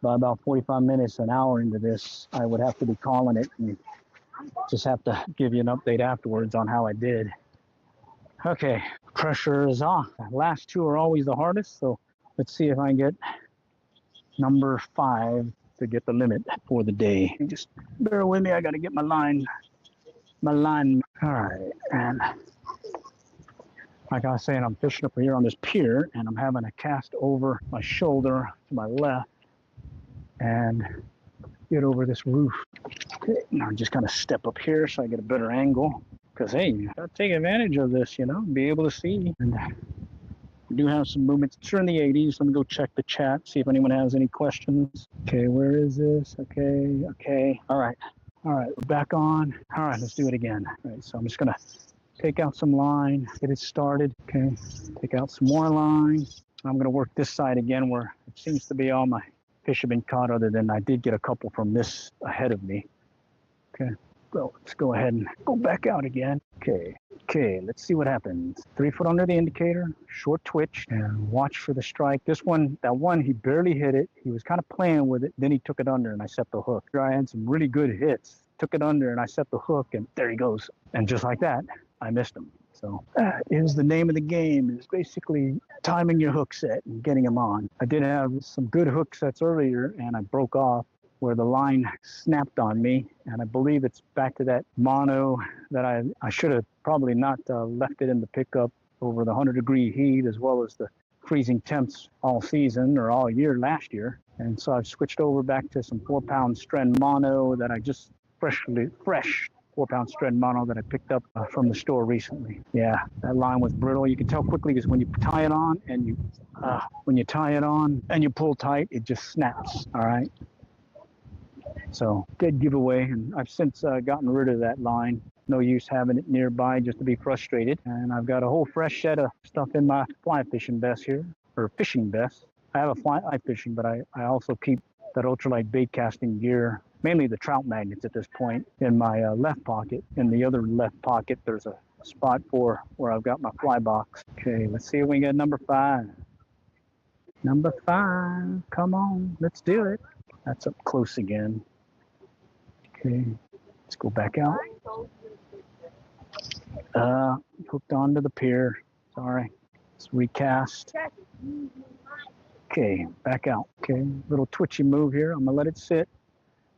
by about 45 minutes, an hour into this, I would have to be calling it and just have to give you an update afterwards on how I did. Okay, pressure is off. The last two are always the hardest, so let's see if I can get number 5 to get the limit for the day. Just bear with me, I gotta get my line. All right, and like I was saying, I'm fishing up here on this pier, and I'm having a cast over my shoulder to my left and get over this roof. Okay, now I'm just gonna step up here so I get a better angle, because hey, you gotta take advantage of this, be able to see. And we do have some movements. It's in the 80s. Let me go check the chat, see if anyone has any questions. Okay, where is this? Okay. All right, we're back on. All right, let's do it again. All right, so I'm just gonna take out some line, get it started. Okay, take out some more line. I'm gonna work this side again where it seems to be all my fish have been caught, other than I did get a couple from this ahead of me. Okay, so let's go ahead and go back out again. Okay, let's see what happens. 3 foot under the indicator, short twitch, and watch for the strike. That one, he barely hit it. He was kind of playing with it. Then he took it under, and I set the hook. I had some really good hits. Took it under, and I set the hook, and there he goes. And just like that, I missed him. So that is the name of the game, is basically timing your hook set and getting them on. I did have some good hook sets earlier, and I broke off where the line snapped on me, and I believe it's back to that mono that I should have probably not left it in the pickup over the 100-degree heat, as well as the freezing temps all season or all year last year. And so I've switched over back to some 4-pound Stren mono that I just fresh 4-pound Stren mono that I picked up from the store recently. Yeah, that line was brittle. You can tell quickly because when you tie it on and you pull tight, it just snaps. All right. So dead giveaway, and I've since gotten rid of that line. No use having it nearby just to be frustrated. And I've got a whole fresh set of stuff in my fly fishing vest here, or fishing vest. I have a fly fishing, but I also keep that ultralight bait casting gear, mainly the trout magnets at this point, in my left pocket. In the other left pocket, there's a spot for where I've got my fly box. Okay, let's see if we can get number 5. Number 5, come on, let's do it. That's up close again. Okay, let's go back out. Hooked onto the pier. Sorry. Let's recast. Okay, back out. Okay, little twitchy move here. I'm gonna let it sit.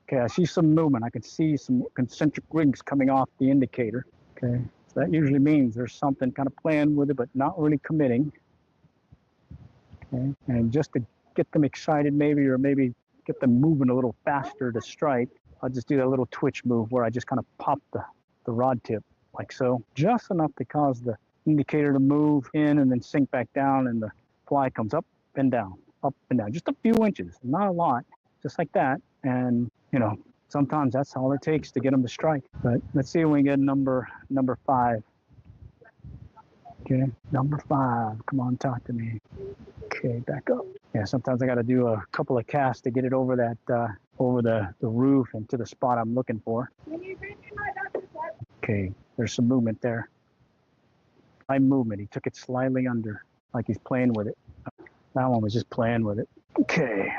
Okay, I see some movement. I can see some concentric rings coming off the indicator. Okay, so that usually means there's something kind of playing with it, but not really committing. Okay, and just to get them excited maybe, or maybe get them moving a little faster to strike, I'll just do that little twitch move where I just kind of pop the rod tip like so. Just enough to cause the indicator to move in and then sink back down, and the fly comes up and down, up and down. Just a few inches, not a lot, just like that. And, you know, sometimes that's all it takes to get them to strike. But let's see if we can get number 5. Okay, number 5. Come on, talk to me. Okay, back up. Yeah, sometimes I got to do a couple of casts to get it over that, over the roof and to the spot I'm looking for. Okay, there's some movement there. Slight movement. He took it slightly under, like he's playing with it. That one was just playing with it. Okay,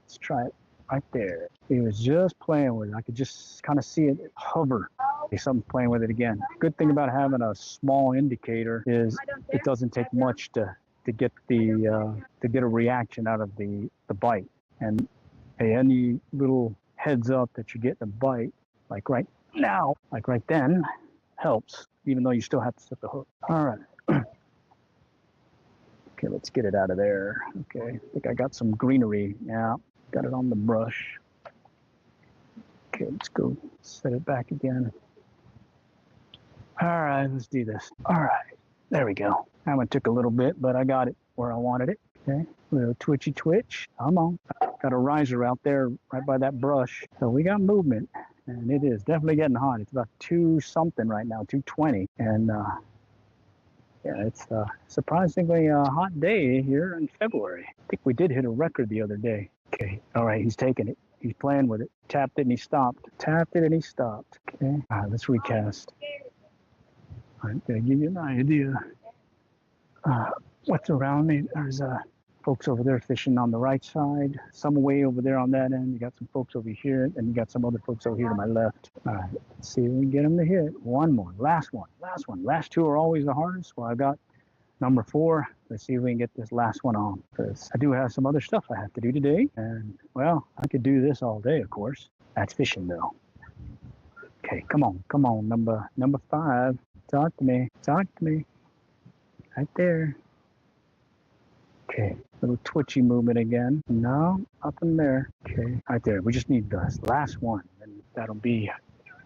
let's try it right there. He was just playing with it. I could just kind of see it hover. Okay, something playing with it again. Good thing about having a small indicator is it doesn't take much to get to get a reaction out of the bite. And hey, any little heads up that you're getting a bite, like right now, like right then, helps, even though you still have to set the hook. All right. Okay, let's get it out of there. Okay, I think I got some greenery. Yeah, got it on the brush. Okay, let's go set it back again. All right, let's do this. All right, there we go. That one took a little bit, but I got it where I wanted it. Okay, little twitchy twitch. Come on. Got a riser out there right by that brush. So we got movement, and it is definitely getting hot. It's about 2 something right now, 220. And yeah, it's a surprisingly hot day here in February. I think we did hit a record the other day. Okay, all right, he's taking it. He's playing with it. Tapped it and he stopped. Tapped it and he stopped. Okay, all right, let's recast. All right, gonna give you an idea what's around me. There's folks over there fishing on the right side, some way over there on that end. You got some folks over here, and you got some other folks over here to my left. All right, let's see if we can get them to hit. One more, last one. Last 2 are always the hardest. Well, I got number 4. Let's see if we can get this last one on, because I do have some other stuff I have to do today. And, well, I could do this all day, of course. That's fishing, though. Okay, come on, number 5. Talk to me. Right there. Okay, little twitchy movement again. No, nothing there. Okay, right there. We just need the last one, and that'll be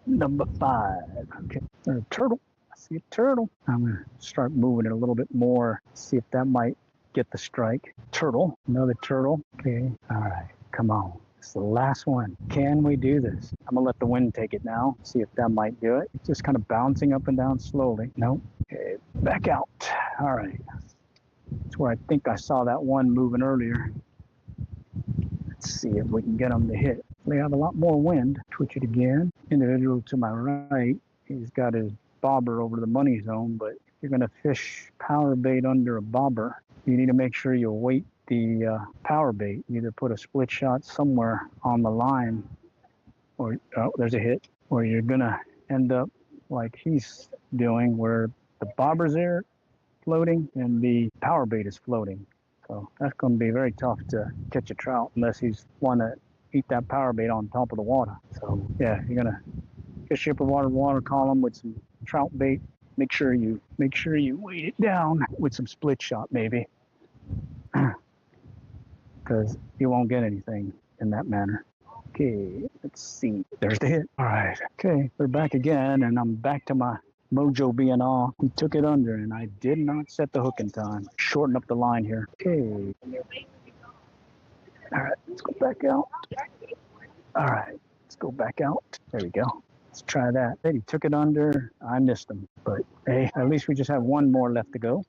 number 5. Okay, there's a turtle. I see a turtle. I'm gonna start moving it a little bit more. See if that might get the strike. Turtle, another turtle. Okay, all right, come on. It's the last one. Can we do this? I'm gonna let the wind take it now. See if that might do it. Just kind of bouncing up and down slowly. Nope. Okay, back out. All right. That's where I think I saw that one moving earlier. Let's see if we can get him to hit. They have a lot more wind. Twitch it again. Individual to my right, he's got his bobber over the money zone, but if you're gonna fish power bait under a bobber, you need to make sure you weight the power bait. Either put a split shot somewhere on the line, or oh, there's a hit, or you're gonna end up like he's doing, where the bobber's there floating and the power bait is floating. So that's going to be very tough to catch a trout unless he's want to eat that power bait on top of the water. So yeah, you're going to fish up a water column with some trout bait. Make sure you weight it down with some split shot maybe, because you won't get anything in that manner. Okay, let's see. There's the hit. All right. Okay, we're back again, and I'm back to my mojo being off. He took it under, and I did not set the hook in time. Shorten up the line here. Okay. All right, let's go back out. All right, let's go back out. There we go. Let's try that. He took it under. I missed him. But hey, at least we just have one more left to go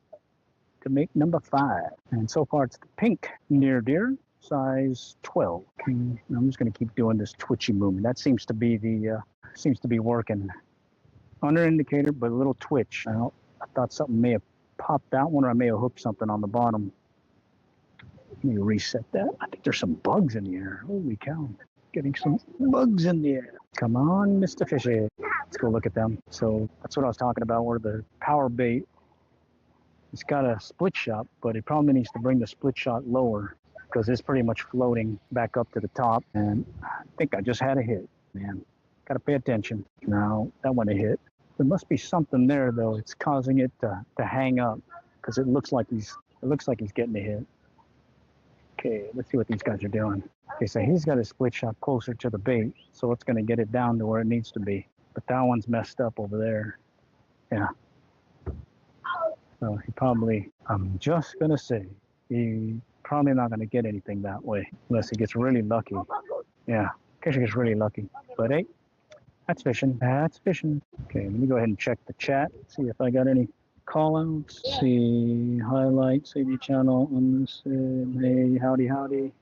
to make number 5. And so far it's the pink near deer, size 12. Okay, I'm just going to keep doing this twitchy movement. That seems to be working. Under indicator, but a little twitch. Well, I thought something may have popped out one, or I may have hooked something on the bottom. Let me reset that. I think there's some bugs in the air. Holy cow. Getting some bugs in the air. Come on, Mr. Fishy. Let's go look at them. So that's what I was talking about, where the power bait, it's got a split shot, but it probably needs to bring the split shot lower because it's pretty much floating back up to the top. And I think I just had a hit, man. Got to pay attention. No, that one a hit. There must be something there though. It's causing it to hang up because it looks like he's getting a hit. Okay, let's see what these guys are doing. Okay, so he's got a split shot closer to the bait, so it's going to get it down to where it needs to be. But that one's messed up over there. Yeah. So he probably, I'm just going to say, he probably not going to get anything that way unless he gets really lucky. Yeah, in case he gets really lucky. But hey, that's fishing. That's fishing. Okay, let me go ahead and check the chat, see if I got any call-outs. See, highlight, save channel, hey, howdy.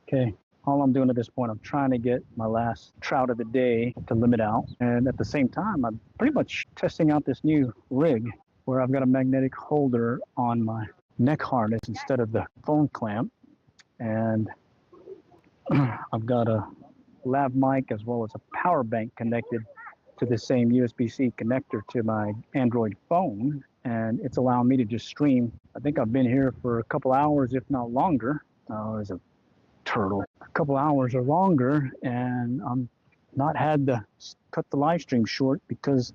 Okay, all I'm doing at this point, I'm trying to get my last trout of the day to limit out. And at the same time, I'm pretty much testing out this new rig where I've got a magnetic holder on my neck harness instead of the phone clamp. And I've got a lav mic as well as a power bank connected to the same USB-C connector to my Android phone. And it's allowing me to just stream. I think I've been here for a couple hours, if not longer. There's a turtle. A couple hours or longer, and I'm not had to cut the live stream short because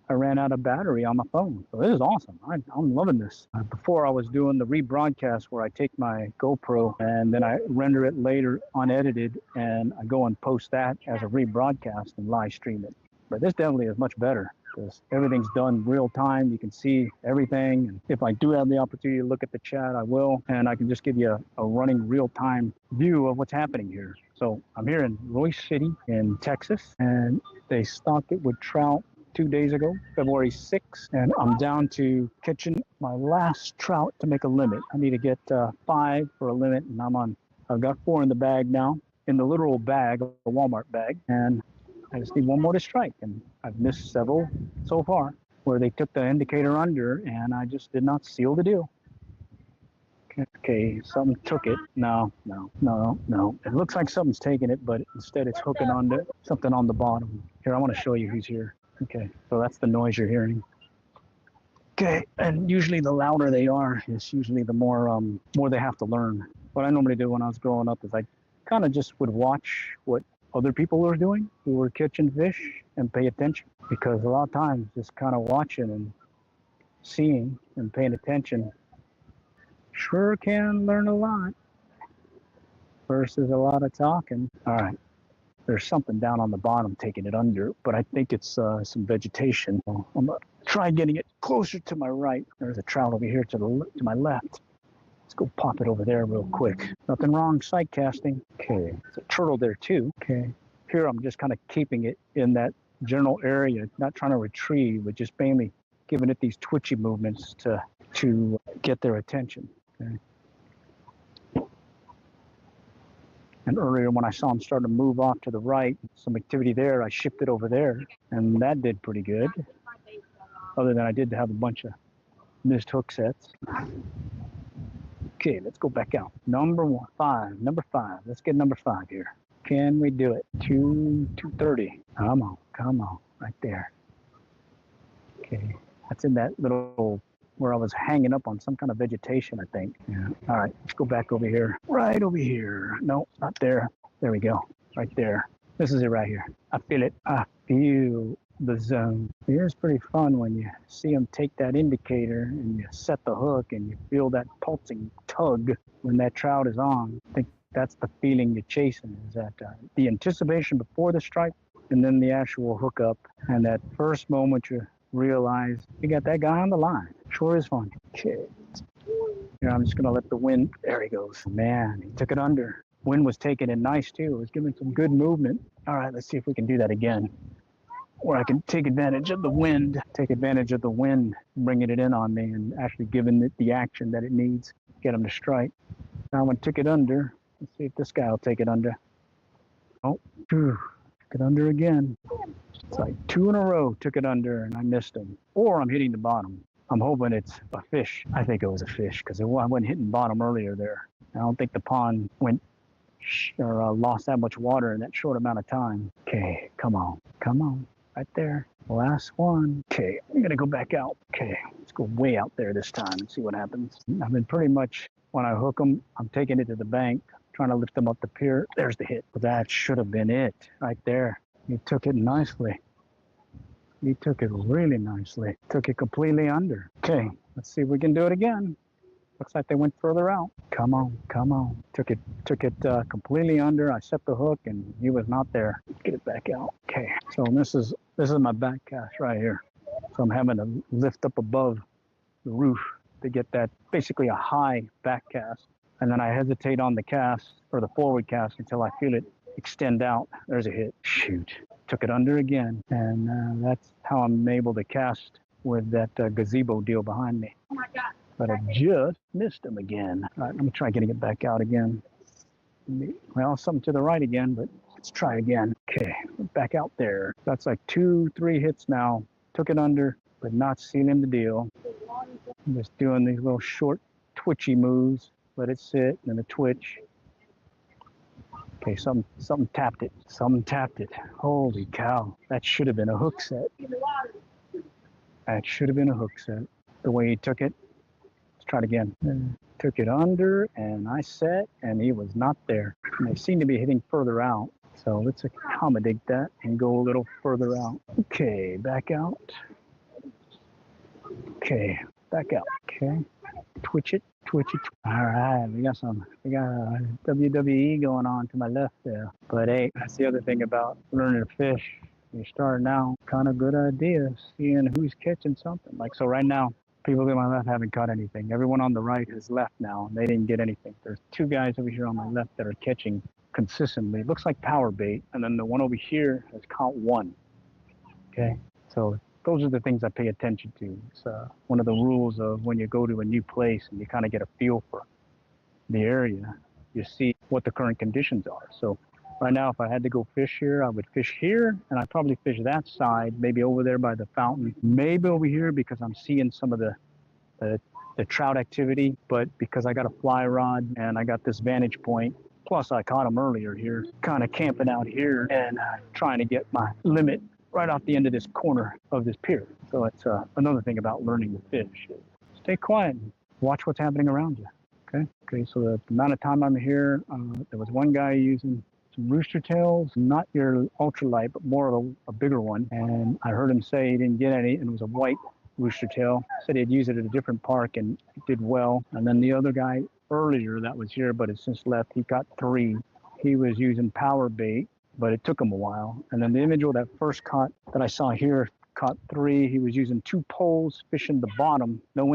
I ran out of battery on my phone. So this is awesome. I'm loving this. Before I was doing the rebroadcast where I take my GoPro and then I render it later unedited and I go and post that as a rebroadcast and live stream it. But this definitely is much better because everything's done real time. You can see everything. And if I do have the opportunity to look at the chat, I will. And I can just give you a running real time view of what's happening here. So I'm here in Royce City in Texas, and they stocked it with trout 2 days ago, February 6th, and I'm down to catching my last trout to make a limit. I need to get 5 for a limit, and I've got 4 in the bag now, in the literal bag, a Walmart bag, and I just need one more to strike, and I've missed several so far where they took the indicator under, and I just did not seal the deal. Okay, something took it. No. It looks like something's taking it, but instead it's hooking onto something on the bottom. Here, I want to show you who's here. Okay, so that's the noise you're hearing. Okay, and usually the louder they are, is usually the more they have to learn. What I normally do when I was growing up is I kind of just would watch what other people were doing who were catching fish and pay attention, because a lot of times just kind of watching and seeing and paying attention sure can learn a lot versus a lot of talking. All right. There's something down on the bottom taking it under, but I think it's some vegetation. I'm gonna try getting it closer to my right. There's a trout over here to my left. Let's go pop it over there real quick. Nothing wrong sight casting. Okay, there's a turtle there too. Okay, here I'm just kind of keeping it in that general area, not trying to retrieve, but just mainly giving it these twitchy movements to get their attention. Okay. And earlier when I saw him starting to move off to the right, some activity there, I shifted over there, and that did pretty good. Other than I did have a bunch of missed hook sets. Okay, let's go back out. Number 5. Let's get number 5 here. Can we do it? 230. Come on, right there. Okay, that's in that little where I was hanging up on some kind of vegetation, I think. Yeah. All right, let's go back over here. Right over here. No, not there. There we go. Right there. This is it right here. I feel it. I feel the zone. Here's pretty fun when you see them take that indicator and you set the hook and you feel that pulsing tug when that trout is on. I think that's the feeling you're chasing, is that the anticipation before the strike and then the actual hookup, and that first moment you realize you got that guy on the line. Sure is fun. Okay. Here, I'm just going to let the wind, there he goes. Man, he took it under. Wind was taking it nice too. It was giving some good movement. All right, let's see if we can do that again. where I can take advantage of the wind, bringing it in on me and actually giving it the action that it needs, get him to strike. Now I'm going to take it under. Let's see if this guy will take it under. Oh, took it under again. It's like 2 in a row, took it under, and I missed him. Or I'm hitting the bottom. I'm hoping it's a fish. I think it was a fish because I wasn't hitting bottom earlier there. I don't think the pond went or lost that much water in that short amount of time. Okay, come on, right there. Last one. Okay, I'm gonna go back out. Okay, let's go way out there this time and see what happens. I've been pretty much, when I hook them, I'm taking it to the bank, trying to lift them up the pier. There's the hit. That should have been it right there. He took it nicely. He took it really nicely. Took it completely under. Okay, let's see if we can do it again. Looks like they went further out. Come on. Took it completely under. I set the hook and he was not there. Get it back out. Okay, so this is my back cast right here. So I'm having to lift up above the roof to get that, basically a high back cast. And then I hesitate on the cast or the forward cast until I feel it extend out. There's a hit. Shoot. Took it under again. And that's how I'm able to cast with that gazebo deal behind me. Oh my God. But I just missed him again. All right, I'm gonna try getting it back out again. Well, something to the right again, but let's try again. Okay, back out there. That's like 2-3 hits now. Took it under, but not sealing the deal. I'm just doing these little short twitchy moves. Let it sit, and a twitch. Okay, something tapped it. Something tapped it. Holy cow. That should have been a hook set. That should have been a hook set. The way he took it. Let's try it again. Took it under, and I set, and he was not there. And they seem to be hitting further out. So let's accommodate that and go a little further out. Okay, back out. Okay, back out. Okay, twitch it. All right, we got WWE going on to my left there. But hey, that's the other thing about learning to fish. You're starting out, kind of good idea, seeing who's catching something. Like, so right now, people to my left haven't caught anything. Everyone on the right has left now, and they didn't get anything. There's 2 guys over here on my left that are catching consistently. It looks like power bait, and then the one over here has caught 1. Okay, so those are the things I pay attention to. It's one of the rules of when you go to a new place and you kind of get a feel for the area, you see what the current conditions are. So right now, if I had to go fish here, I would fish here, and I'd probably fish that side, maybe over there by the fountain, maybe over here because I'm seeing some of the trout activity. But because I got a fly rod and I got this vantage point, plus I caught them earlier here, kind of camping out here and trying to get my limit right off the end of this corner of this pier. So it's another thing about learning to fish. Stay quiet and watch what's happening around you. Okay, so the amount of time I'm here, there was one guy using some rooster tails, not your ultralight, but more of a bigger one. And I heard him say he didn't get any, and it was a white rooster tail. Said he'd use it at a different park and it did well. And then the other guy earlier that was here, but has since left, he got 3. He was using power bait, but it took him a while. And then the individual that first caught, that I saw here, caught 3. He was using 2 poles, fishing the bottom, no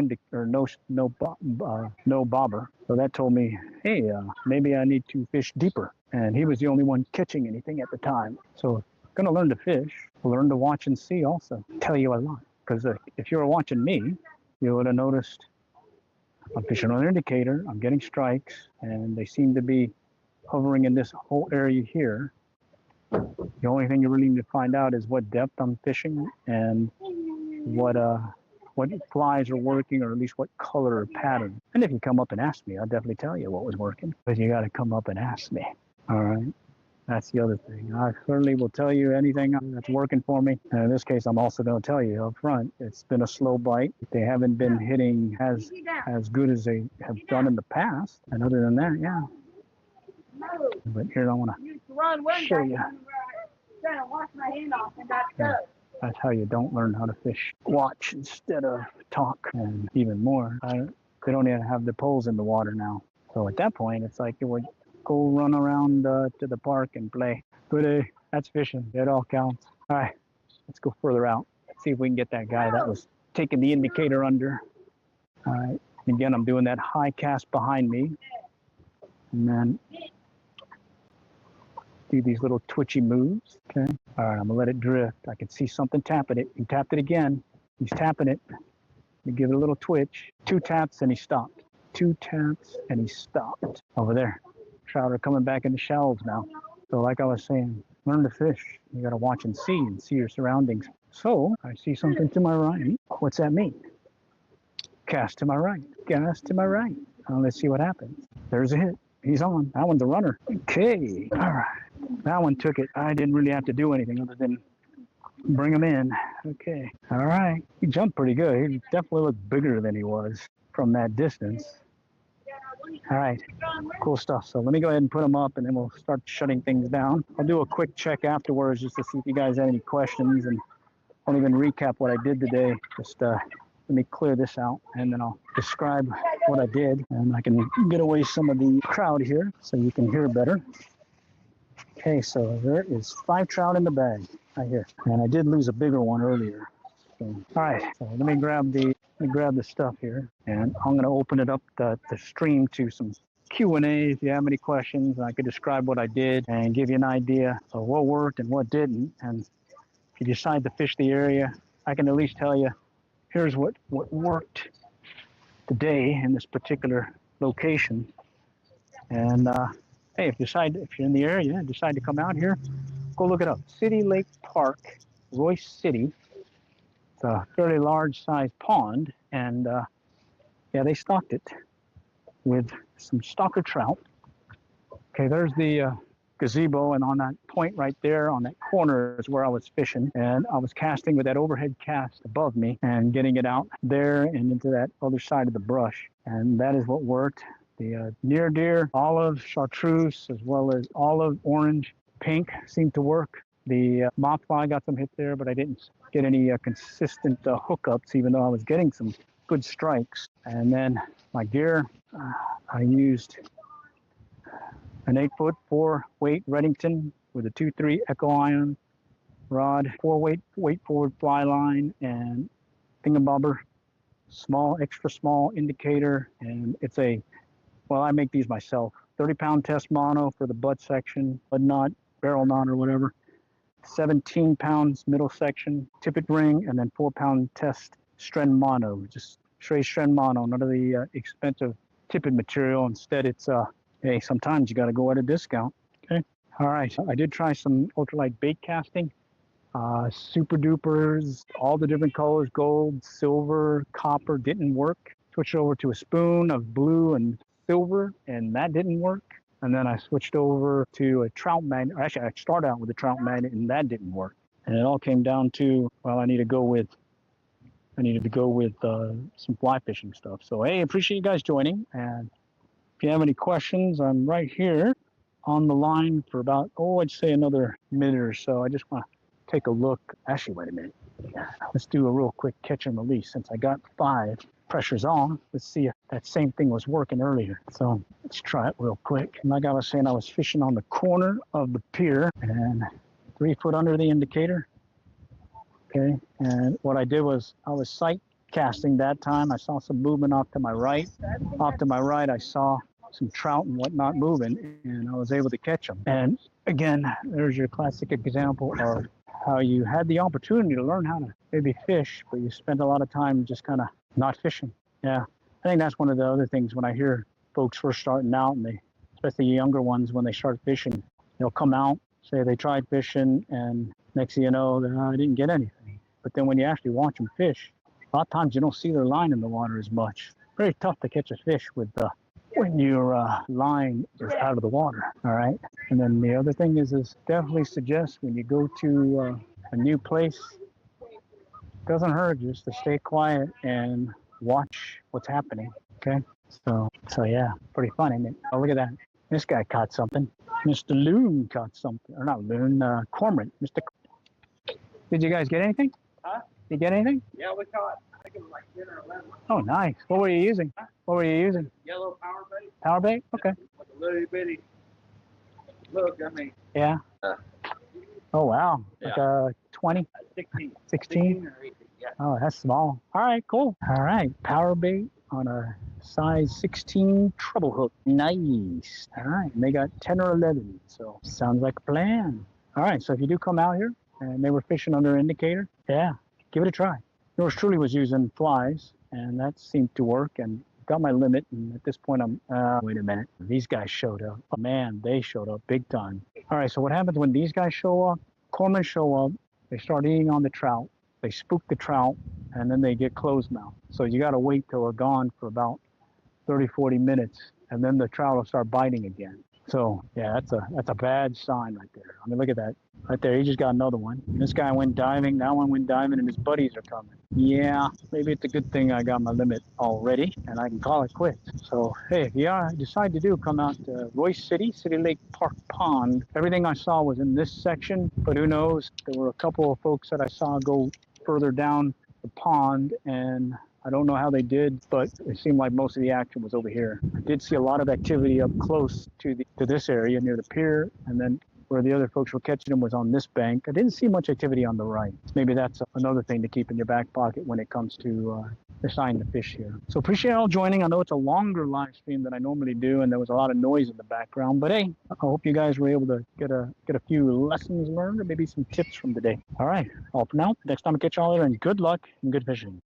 bobber. So that told me, hey, maybe I need to fish deeper. And he was the only one catching anything at the time. So gonna learn to fish, learn to watch and see also. Tell you a lot. Because if you were watching me, you would have noticed I'm fishing on an indicator, I'm getting strikes, and they seem to be hovering in this whole area here. The only thing you really need to find out is what depth I'm fishing and what flies are working, or at least what color or pattern. And if you come up and ask me, I'll definitely tell you what was working. But you got to come up and ask me. All right. That's the other thing. I certainly will tell you anything that's working for me. And in this case, I'm also going to tell you up front, it's been a slow bite. They haven't been hitting as good as they have done in the past. And other than that, yeah. But here I want to show you. Yeah, that's how you don't learn how to fish. Watch instead of talk, and even more. They don't even have the poles in the water now. So at that point, it's like it would go run around to the park and play. But that's fishing. It all counts. All right, let's go further out. Let's see if we can get that guy that was taking the indicator under. All right, again, I'm doing that high cast behind me. And then do these little twitchy moves. Okay. All right, I'm gonna let it drift. I can see something tapping it. He tapped it again. He's tapping it. You give it a little twitch. 2 taps and he stopped. 2 taps and he stopped. Over there. Trout are coming back in the shallows now. So like I was saying, learn to fish. You gotta watch and see your surroundings. So I see something to my right. What's that mean? Cast to my right. Cast to my right. Let's see what happens. There's a hit. He's on. That one's a runner. Okay. All right. That one took it. I didn't really have to do anything other than bring him in. Okay. All right. He jumped pretty good. He definitely looked bigger than he was from that distance. All right. Cool stuff. So let me go ahead and put him up, and then we'll start shutting things down. I'll do a quick check afterwards just to see if you guys have any questions, and I'll even recap what I did today. Just let me clear this out, and then I'll describe what I did, and I can get away some of the crowd here so you can hear better. Okay, so there is 5 trout in the bag right here, and I did lose a bigger one earlier. So, all right, so let me grab the stuff here, and I'm going to open it up the stream to some Q&A. If you have any questions, I could describe what I did and give you an idea of what worked and what didn't. And if you decide to fish the area, I can at least tell you, here's what worked today in this particular location. And hey, if you're in the area and decide to come out here, go look it up. City Lake Park, Royce City. It's a fairly large sized pond, and yeah, they stocked it with some stalker trout. Okay, there's the gazebo, and on that point right there on that corner is where I was fishing, and I was casting with that overhead cast above me and getting it out there and into that other side of the brush, and that is what worked. The near deer, olive, chartreuse, as well as olive, orange, pink seemed to work. The mop fly got some hit there, but I didn't get any consistent hookups, even though I was getting some good strikes. And then my gear, I used an 8-foot 4-weight Reddington with a 2-3 Echo Iron rod, 4-weight weight forward fly line, and thingamabobber, small, extra small indicator. And it's well, I make these myself. 30-pound test mono for the butt section, bud knot, barrel knot, or whatever. 17 pounds middle section, tippet ring, and then 4-pound test Stren mono, just straight Stren mono, none of the expensive tippet material. Instead, it's hey, sometimes you got to go at a discount. Okay. All right. I did try some ultralight bait casting, super dupers, all the different colors, gold, silver, copper, didn't work. Switched over to a spoon of blue and silver, and that didn't work. And then I switched over to a trout magnet. Actually, I started out with a trout magnet, and that didn't work. And it all came down to, well, I needed to go with some fly fishing stuff. So, hey, appreciate you guys joining. And if you have any questions, I'm right here on the line for about, I'd say another minute or so. I just want to take a look. Actually, wait a minute. Let's do a real quick catch and release. Since I got 5, pressure's on. Let's see if that same thing was working earlier. So let's try it real quick. And like I was saying, I was fishing on the corner of the pier and 3 foot under the indicator. Okay, and what I did was I was sight casting that time. I saw some movement off to my right. Off to my right, I saw some trout and whatnot moving, and I was able to catch them. And again, there's your classic example of how you had the opportunity to learn how to maybe fish, but you spent a lot of time just kind of not fishing. Yeah, I think that's one of the other things when I hear folks first starting out, and especially younger ones, when they start fishing, they'll come out, say they tried fishing, and next thing you know, I didn't get anything. But then when you actually watch them fish, a lot of times you don't see their line in the water as much. Very tough to catch a fish when your line is out of the water, all right? And then the other thing is definitely suggest when you go to a new place, it doesn't hurt just to stay quiet and watch what's happening, okay? So yeah, pretty fun, isn't it? Oh, look at that. This guy caught something. Mr. Loon caught something. Or not Loon, Cormorant. Did you guys get anything? Huh? Did you get anything? Yeah, we caught, I think it was like 10 or 11. Oh, nice. What were you using? What were you using? Yellow power bait. Power bait? Okay. With a little bitty look, Yeah. Oh, wow. Yeah. Like 20? 16. 16? Or 18, yeah. Oh, that's small. All right, cool. All right. Power bait on a size 16 treble hook. Nice. All right, and they got 10 or 11, so sounds like a plan. All right, so if you do come out here and they were fishing under indicator, yeah, give it a try. Yours truly was using flies, and that seemed to work, and got my limit, and at this point I'm, wait a minute, these guys showed up. Oh, man, they showed up big time. All right, so what happens when these guys show up? Cormorants show up, they start eating on the trout, they spook the trout, and then they get closed mouth. So you got to wait till they're gone for about 30, 40 minutes, and then the trout will start biting again. So yeah, that's a bad sign right there. I mean, look at that right there. He just got another one. This guy went diving. That one went diving, and his buddies are coming. Yeah, maybe it's a good thing I got my limit already, and I can call it quits. So hey, if you decide to do, come out to Royce City Lake Park Pond. Everything I saw was in this section, but who knows? There were a couple of folks that I saw go further down the pond, and I don't know how they did, but it seemed like most of the action was over here. I did see a lot of activity up close to this area near the pier, and then where the other folks were catching them was on this bank. I didn't see much activity on the right. Maybe that's another thing to keep in your back pocket when it comes to deciding to fish here. So appreciate all joining. I know it's a longer live stream than I normally do, and there was a lot of noise in the background, but hey, I hope you guys were able to get a few lessons learned or maybe some tips from today. All right, all for now. Next time I catch y'all later, and good luck and good fishing.